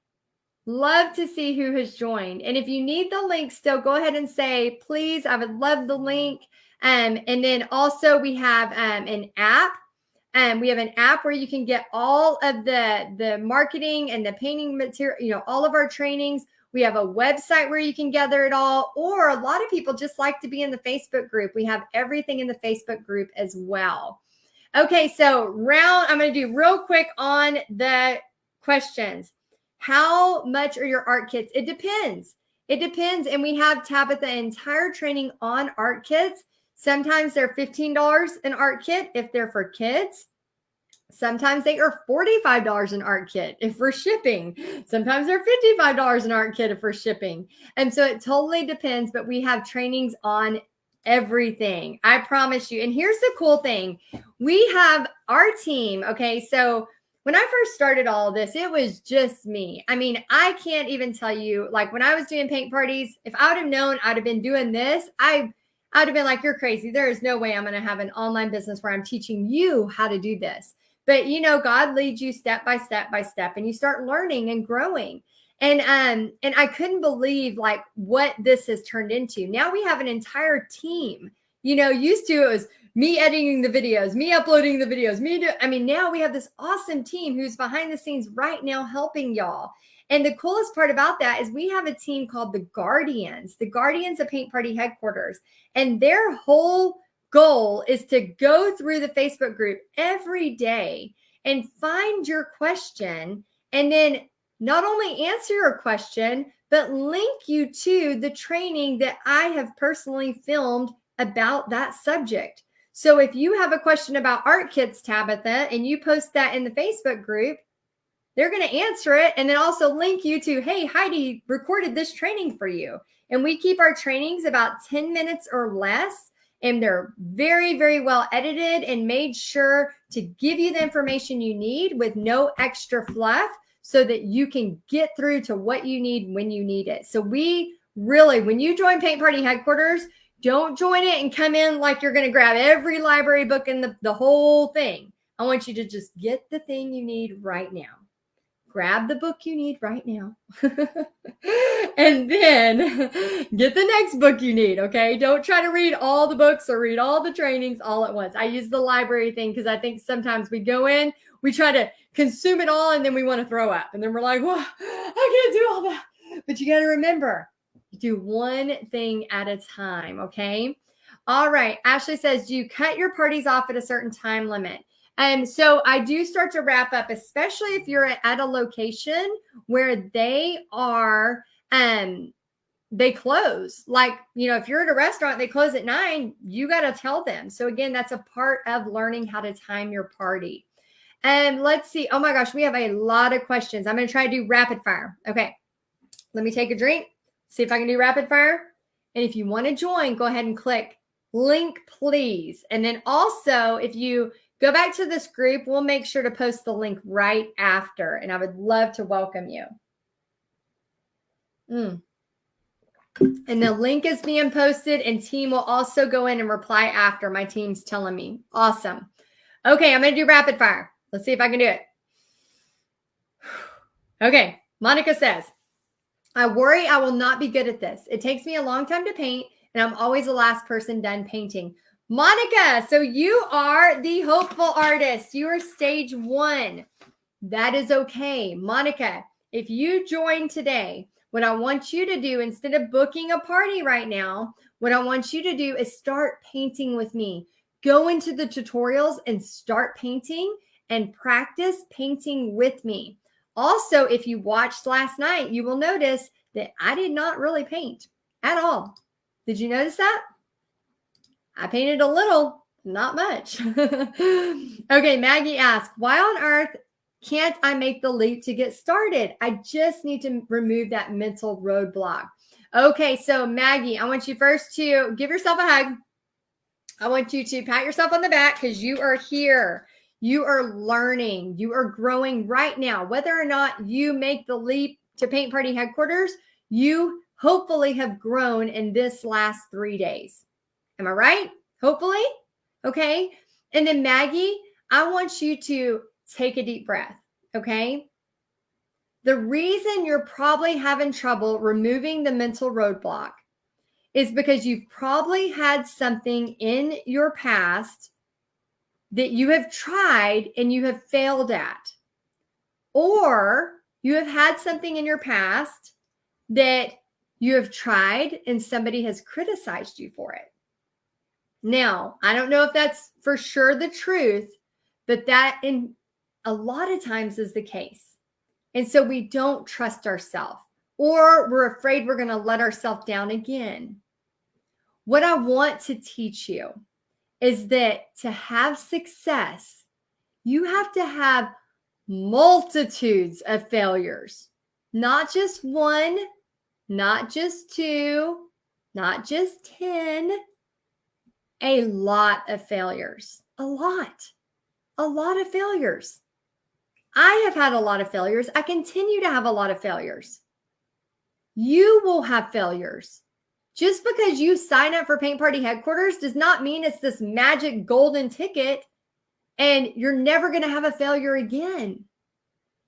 Love to see who has joined. And if you need the link still, go ahead and say, please, I would love the link. And then also we have an app. We have an app where you can get all of the marketing and the painting material, all of our trainings. We have a website where you can gather it all, or a lot of people just like to be in the Facebook group. We have everything in the Facebook group as well. Okay, so I'm going to do real quick on the questions. How much are your art kits? It depends. It depends. And we have Tabitha entire training on art kits. Sometimes they're $15 an art kit if they're for kids. Sometimes they are $45 an art kit if we're shipping. Sometimes they're $55 an art kit if we're shipping. And so it totally depends, but we have trainings on everything. I promise you. And here's the cool thing. We have our team. Okay. So when I first started all of this, it was just me. I mean, I can't even tell you, like when I was doing paint parties, if I would have known I'd have been doing this, I'd have been like, you're crazy. There is no way I'm going to have an online business where I'm teaching you how to do this. But, God leads you step by step by step, and you start learning and growing. And I couldn't believe like what this has turned into. Now we have an entire team. Used to it was me editing the videos, me uploading the videos, now we have this awesome team who's behind the scenes right now helping y'all. And the coolest part about that is we have a team called the Guardians of Paint Party Headquarters, and their whole goal is to go through the Facebook group every day and find your question, and then not only answer your question, but link you to the training that I have personally filmed about that subject. So if you have a question about art kits, Tabitha, and you post that in the Facebook group, they're going to answer it and then also link you to, hey, Heidi recorded this training for you. And we keep our trainings about 10 minutes or less. And they're very, very well edited and made sure to give you the information you need with no extra fluff so that you can get through to what you need when you need it. So we really, when you join Paint Party Headquarters, don't join it and come in like you're going to grab every library book in the whole thing. I want you to just get the thing you need right now. Grab the book you need right now. And then get the next book you need, okay? Don't try to read all the books or read all the trainings all at once. I use the library thing because I think sometimes we go in, we try to consume it all, and then we want to throw up. And then we're like, well, I can't do all that. But you got to remember, you do one thing at a time, okay? All right. Ashley says, do you cut your parties off at a certain time limit? And so I do start to wrap up, especially if you're at a location where they are, they close. Like, if you're at a restaurant, they close at 9, you got to tell them. So again, that's a part of learning how to time your party. And let's see. Oh my gosh, we have a lot of questions. I'm going to try to do rapid fire. Okay. Let me take a drink, see if I can do rapid fire. And if you want to join, go ahead and click link, please. And then also, if you go back to this group, we'll make sure to post the link right after. And I would love to welcome you. And the link is being posted, and team will also go in and reply after. My team's telling me. Awesome. Okay, I'm going to do rapid fire. Let's see if I can do it. Okay, Monica says, I worry I will not be good at this. It takes me a long time to paint, and I'm always the last person done painting. Monica, so you are the hopeful artist. You are stage 1. That is okay. Monica, if you join today, what I want you to do, instead of booking a party right now, what I want you to do is start painting with me. Go into the tutorials and start painting and practice painting with me. Also, if you watched last night, you will notice that I did not really paint at all. Did you notice that? I painted a little, not much. Okay, Maggie asked, why on earth can't I make the leap to get started? I just need to remove that mental roadblock. Okay, so Maggie, I want you first to give yourself a hug. I want you to pat yourself on the back because you are here. You are learning. You are growing right now. Whether or not you make the leap to Paint Party Headquarters, you hopefully have grown in this last 3 days. Am I right? Hopefully. Okay. And then Maggie, I want you to take a deep breath. Okay. The reason you're probably having trouble removing the mental roadblock is because you've probably had something in your past that you have tried and you have failed at. Or you have had something in your past that you have tried and somebody has criticized you for it. Now, I don't know if that's for sure the truth, but that in a lot of times is the case. And so we don't trust ourselves, or we're afraid we're going to let ourselves down again. What I want to teach you is that to have success, You have to have multitudes of failures, not just one, not just two, not just 10, a lot of failures, a lot of failures. I have had a lot of failures. I continue to have a lot of failures. You will have failures. Just because you sign up for Paint Party Headquarters does not mean it's this magic golden ticket and you're never going to have a failure again.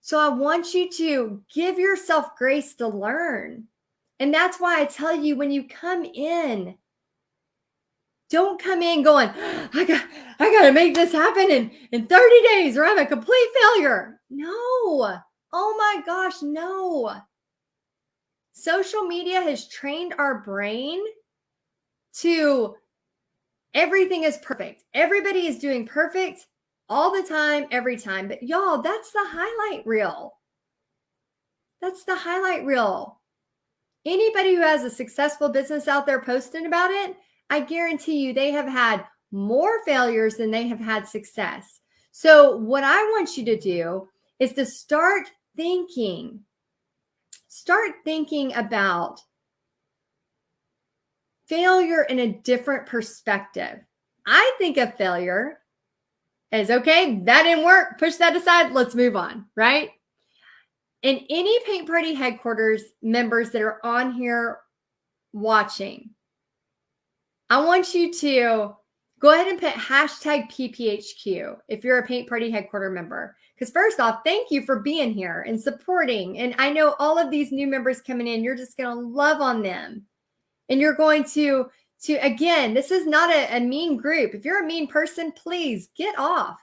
So I want you to give yourself grace to learn. And that's why I tell you, when you come in, don't come in going, I got to make this happen in 30 days or I'm a complete failure. No. Oh my gosh, no. Social media has trained our brain to everything is perfect. Everybody is doing perfect all the time, every time. But y'all, that's the highlight reel. That's the highlight reel. Anybody who has a successful business out there posting about it, I guarantee you they have had more failures than they have had success. So what I want you to do is to start thinking about failure in a different perspective. I think of failure as, okay, that didn't work, push that aside, let's move on, right? And any Paint Party Headquarters members that are on here watching, I want you to go ahead and put hashtag PPHQ if you're a Paint Party Headquarter member. Because first off, thank you for being here and supporting. And I know all of these new members coming in, you're just going to love on them. And you're going to again, this is not a mean group. If you're a mean person, please get off.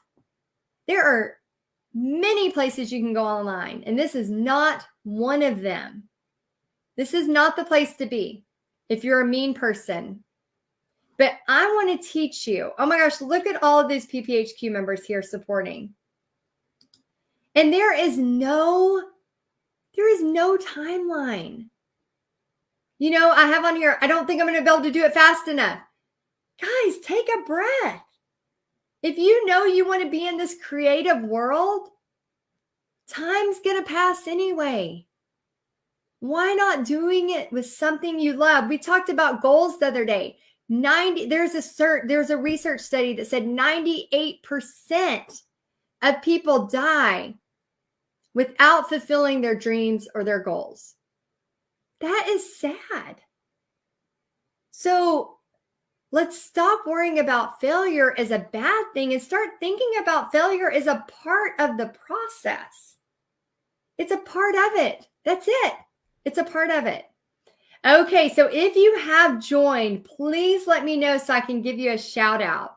There are many places you can go online, and this is not one of them. This is not the place to be if you're a mean person. But I want to teach you. Oh my gosh, look at all of these PPHQ members here supporting. And there is no timeline. You know, I have on here, I don't think I'm going to be able to do it fast enough. Guys, take a breath. If you know you want to be in this creative world, time's going to pass anyway. Why not doing it with something you love? We talked about goals the other day. There's a research study that said 98% of people die without fulfilling their dreams or their goals. That is sad. So let's stop worrying about failure as a bad thing and start thinking about failure as a part of the process. It's a part of it. That's it. It's a part of it. Okay, so if you have joined, please let me know so I can give you a shout out.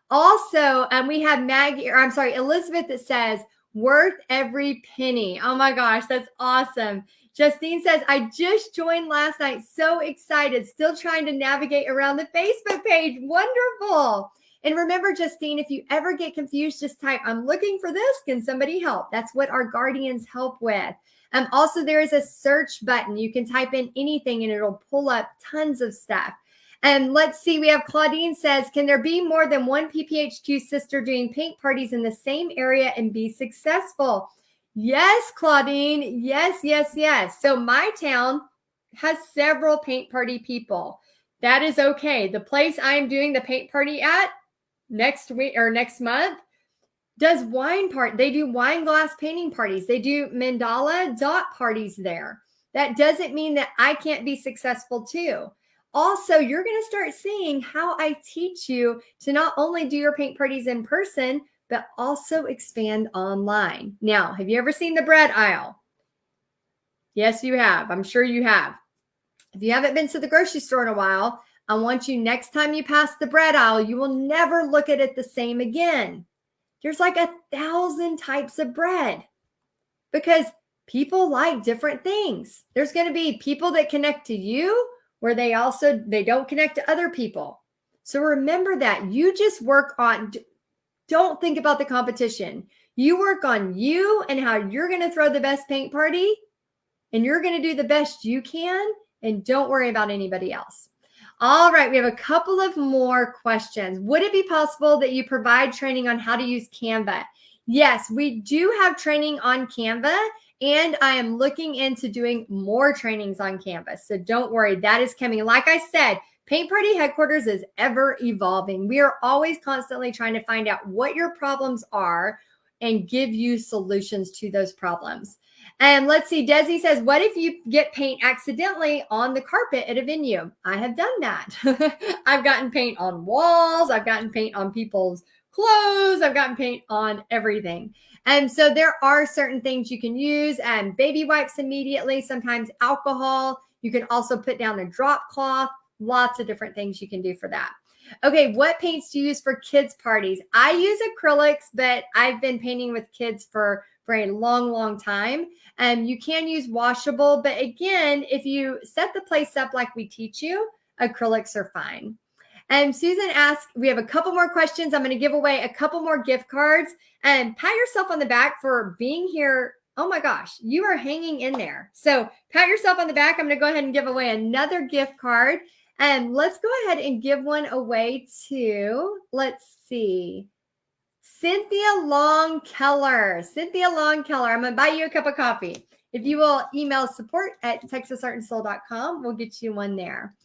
Also, we have Elizabeth that says, worth every penny. Oh my gosh, that's awesome. Justine says, I just joined last night. So excited. Still trying to navigate around the Facebook page. Wonderful. And remember, Justine, if you ever get confused, just type, I'm looking for this. Can somebody help? That's what our guardians help with. Also, there is a search button. You can type in anything and it'll pull up tons of stuff. And let's see, we have Claudine says, can there be more than one PPHQ sister doing paint parties in the same area and be successful? Yes, Claudine. Yes, yes, yes. So my town has several paint party people. That is okay. The place I'm doing the paint party at next week or next month does they do wine glass painting parties. They do mandala dot parties there. That doesn't mean that I can't be successful too. Also, you're going to start seeing how I teach you to not only do your paint parties in person, but also expand online. Now, have you ever seen the bread aisle? Yes, you have. I'm sure you have. If you haven't been to the grocery store in a while, I want you, next time you pass the bread aisle, you will never look at it the same again. There's like 1,000 types of bread because people like different things. There's going to be people that connect to you where they don't connect to other people. So remember that. You just work on, don't think about the competition. You work on you and how you're going to throw the best paint party, and you're going to do the best you can, and don't worry about anybody else. All right, we have a couple of more questions. Would it be possible that you provide training on how to use Canva? Yes, we do have training on Canva, and I am looking into doing more trainings on Canva. So don't worry, that is coming. Like I said, Paint Party Headquarters is ever evolving. We are always constantly trying to find out what your problems are and give you solutions to those problems. And let's see, Desi says, what if you get paint accidentally on the carpet at a venue? I have done that. I've gotten paint on walls. I've gotten paint on people's clothes. I've gotten paint on everything. And so there are certain things you can use, and baby wipes immediately, sometimes alcohol. You can also put down a drop cloth. Lots of different things you can do for that. Okay, what paints do you use for kids' parties? I use acrylics, but I've been painting with kids for a long, long time. You can use washable, but again, if you set the place up like we teach you, acrylics are fine. And Susan asked, we have a couple more questions. I'm going to give away a couple more gift cards, and pat yourself on the back for being here. Oh my gosh, you are hanging in there. So pat yourself on the back. I'm going to go ahead and give away another gift card. And let's go ahead and give one away to, let's see, Cynthia Long-Keller. Cynthia Long-Keller, I'm going to buy you a cup of coffee. If you will email support@texasartandsoul.com, we'll get you one there.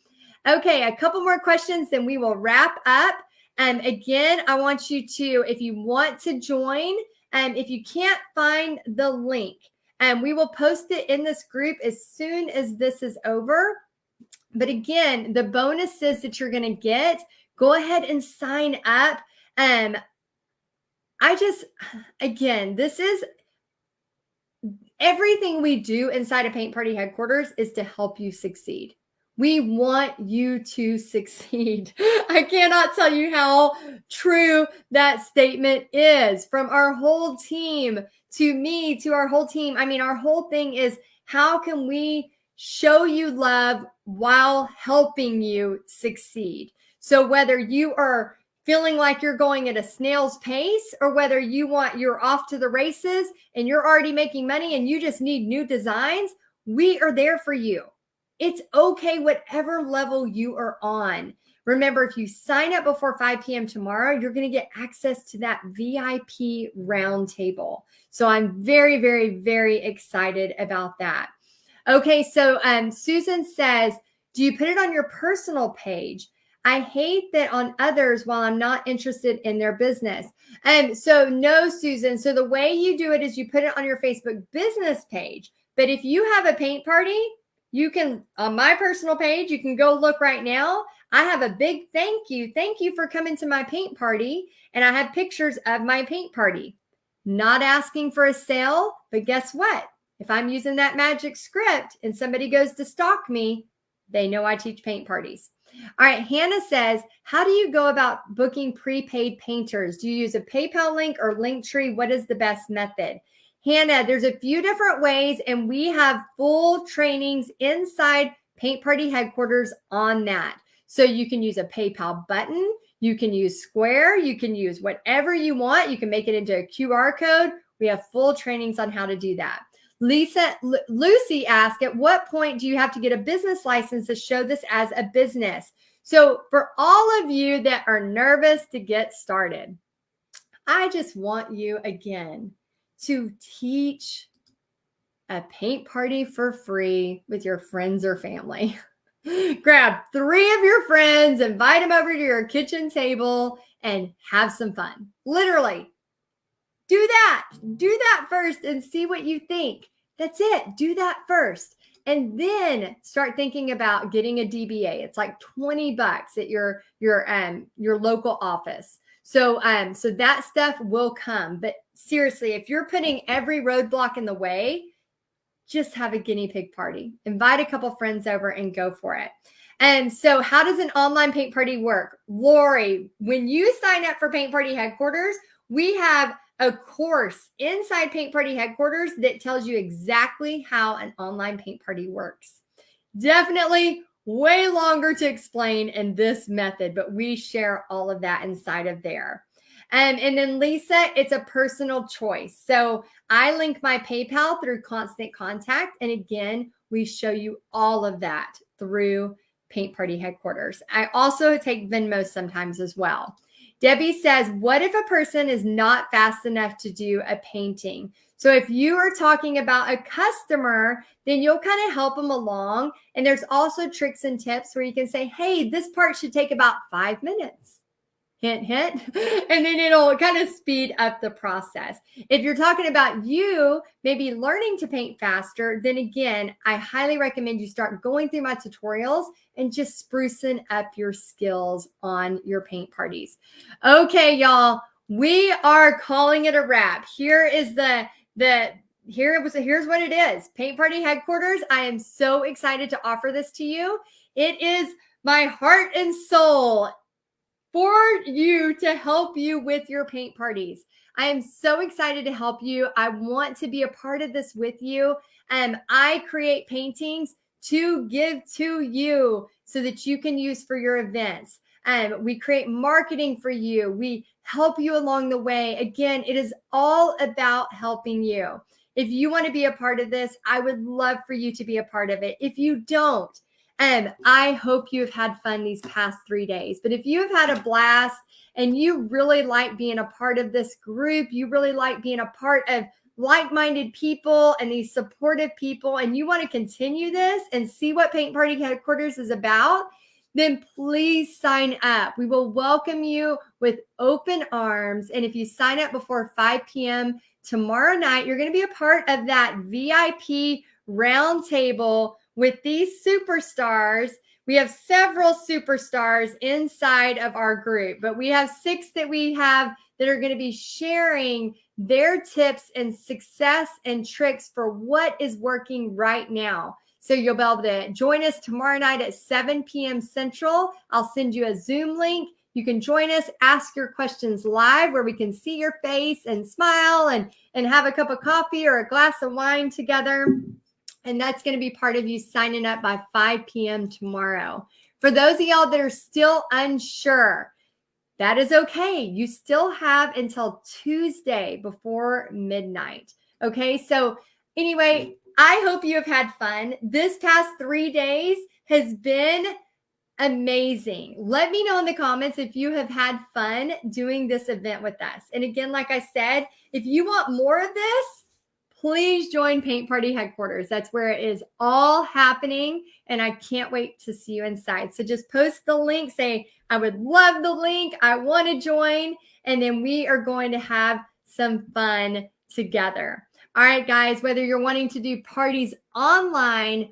Okay, a couple more questions, then we will wrap up. And again, I want you to, if you want to join, and if you can't find the link, and we will post it in this group as soon as this is over. But again, the bonuses that you're going to get, go ahead and sign up. Again, this is everything we do inside of Paint Party Headquarters is to help you succeed. We want you to succeed. I cannot tell you how true that statement is from our whole team to me, to our whole team. I mean, our whole thing is, how can we show you love while helping you succeed? So whether you are feeling like you're going at a snail's pace, or whether you're off to the races and you're already making money and you just need new designs, we are there for you. It's okay, whatever level you are on. Remember, if you sign up before 5 p.m. tomorrow, you're going to get access to that VIP roundtable. So I'm very, very, very excited about that. Okay, so Susan says, do you put it on your personal page? I hate that on others while I'm not interested in their business. So no, Susan. So the way you do it is you put it on your Facebook business page. But if you have a paint party, you can, on my personal page, you can go look right now. I have a big thank you. Thank you for coming to my paint party. And I have pictures of my paint party. Not asking for a sale, but guess what? If I'm using that magic script and somebody goes to stalk me, they know I teach paint parties. All right, Hannah says, how do you go about booking prepaid painters? Do you use a PayPal link or Linktree? What is the best method? Hannah, there's a few different ways, and we have full trainings inside Paint Party Headquarters on that. So you can use a PayPal button, you can use Square, you can use whatever you want. You can make it into a QR code. We have full trainings on how to do that. Lucy asked, at what point do you have to get a business license to show this as a business? So for all of you that are nervous to get started, I just want you again to teach a paint party for free with your friends or family. Grab 3 of your friends, invite them over to your kitchen table, and have some fun. Literally. Do that first and see what you think. That's it. Do that first. And then start thinking about getting a DBA. It's like $20 at your local office. So that stuff will come. But seriously, if you're putting every roadblock in the way, just have a guinea pig party. Invite a couple friends over and go for it. And so how does an online paint party work? Lori, when you sign up for Paint Party Headquarters, we have a course inside Paint Party Headquarters that tells you exactly how an online paint party works. Definitely way longer to explain in this method, but we share all of that inside of there. And then Lisa, it's a personal choice. So I link my PayPal through Constant Contact. And again, we show you all of that through Paint Party Headquarters. I also take Venmo sometimes as well. Debbie says, what if a person is not fast enough to do a painting? So if you are talking about a customer, then you'll kind of help them along. And there's also tricks and tips where you can say, hey, this part should take about 5 minutes. Hint, hint. And then it'll kind of speed up the process. If you're talking about you maybe learning to paint faster, then again, I highly recommend you start going through my tutorials and just sprucing up your skills on your paint parties. Okay, y'all, we are calling it a wrap. Here's what it is. Paint Party Headquarters. I am so excited to offer this to you. It is my heart and soul for you to help you with your paint parties. I am so excited to help you. I want to be a part of this with you. I create paintings to give to you so that you can use for your events. We create marketing for you. We help you along the way. Again, it is all about helping you. If you want to be a part of this, I would love for you to be a part of it. If you don't, I hope you have had fun these past 3 days. But if you have had a blast and you really like being a part of this group, you really like being a part of like-minded people and these supportive people, and you want to continue this and see what Paint Party Headquarters is about, then please sign up. We will welcome you with open arms. And if you sign up before 5 p.m. tomorrow night, you're going to be a part of that VIP roundtable with these superstars. We have several superstars inside of our group, but we have 6 that we have that are going to be sharing their tips and success and tricks for what is working right now. So you'll be able to join us tomorrow night at 7 p.m. Central. I'll send you a Zoom link. You can join us, ask your questions live where we can see your face and smile and have a cup of coffee or a glass of wine together. And that's going to be part of you signing up by 5 p.m. tomorrow. For those of y'all that are still unsure, that is okay. You still have until Tuesday before midnight. Okay, so anyway, I hope you have had fun. This past 3 days has been amazing. Let me know in the comments if you have had fun doing this event with us. And again, like I said, if you want more of this, please join Paint Party Headquarters. That's where it is all happening, and I can't wait to see you inside. So just post the link, say, I would love the link, I want to join, and then we are going to have some fun together. All right, guys, whether you're wanting to do parties online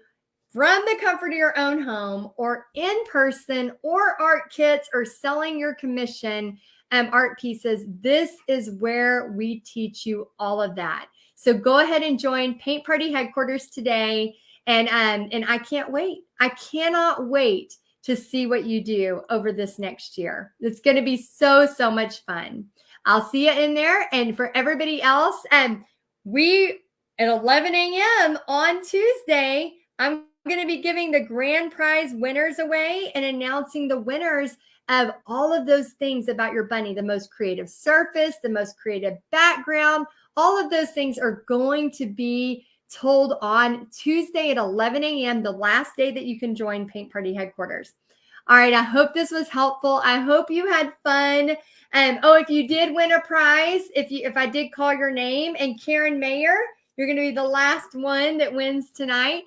from the comfort of your own home or in person or art kits or selling your commission art pieces, this is where we teach you all of that. So go ahead and join Paint Party Headquarters today. And I can't wait. I cannot wait to see what you do over this next year. It's going to be so, so much fun. I'll see you in there. And for everybody else, we at 11 a.m. on Tuesday, I'm going to be giving the grand prize winners away and announcing the winners of all of those things about your bunny, the most creative surface, the most creative background. All of those things are going to be told on Tuesday at 11 a.m., the last day that you can join Paint Party Headquarters. All right, I hope this was helpful. I hope you had fun. If you did win a prize, if I did call your name, and Karen Mayer, you're going to be the last one that wins tonight.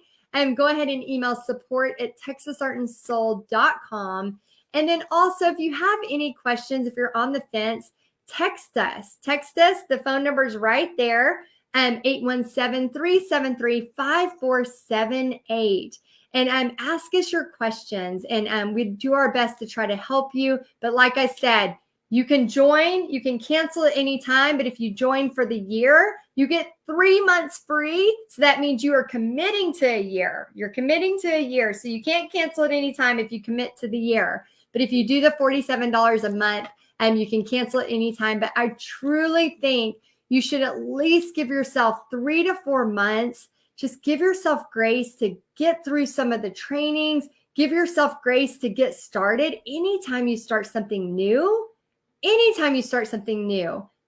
Go ahead and email support@texasartandsoul.com. And then also, if you have any questions, if you're on the fence, text us. The phone number is right there, 817-373-5478. And ask us your questions, and we do our best to try to help you. But like I said, you can join, you can cancel at any time, but if you join for the year, you get 3 months free. So that means you are committing to a year. You're committing to a year. So you can't cancel at any time if you commit to the year. But if you do the $47 a month, you can cancel at any time. But I truly think you should at least give yourself 3 to 4 months. Just give yourself grace to get through some of the trainings. Give yourself grace to get started. Anytime you start something new,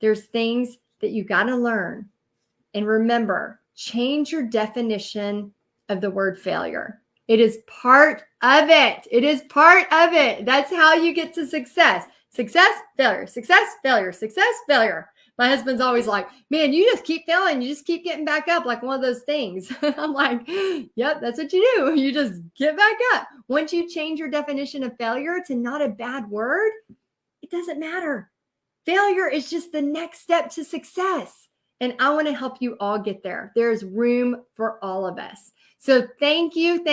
there's things that you got to learn. And remember, change your definition of the word failure. It is part of it. That's how you get to success. Success, failure, success, failure, success, failure. My husband's always like, man, you just keep failing. You just keep getting back up like one of those things. I'm like, yep, that's what you do. You just get back up. Once you change your definition of failure to not a bad word, it doesn't matter. Failure is just the next step to success. And I want to help you all get there. There's room for all of us. So thank you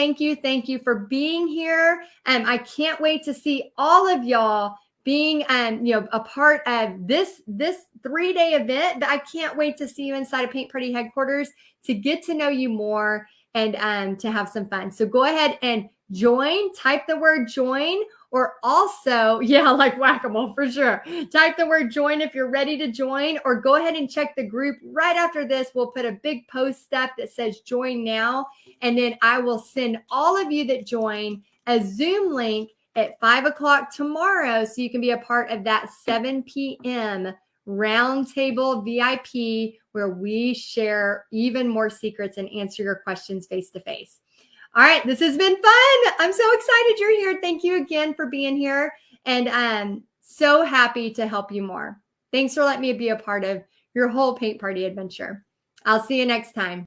for being here. I can't wait to see all of y'all being a part of this 3-day event. But I can't wait to see you inside of Paint Party headquarters to get to know you more and to have some fun. So go ahead and join. Type the word join. Or also, yeah, like whack-a-mole for sure. Type the word join if you're ready to join, or go ahead and check the group right after this. We'll put a big post up that says join now. And then I will send all of you that join a Zoom link at 5 o'clock tomorrow so you can be a part of that 7 p.m. roundtable VIP where we share even more secrets and answer your questions face-to-face. All right, this has been fun. I'm so excited you're here. Thank you again for being here. And I'm so happy to help you more. Thanks for letting me be a part of your whole paint party adventure. I'll see you next time.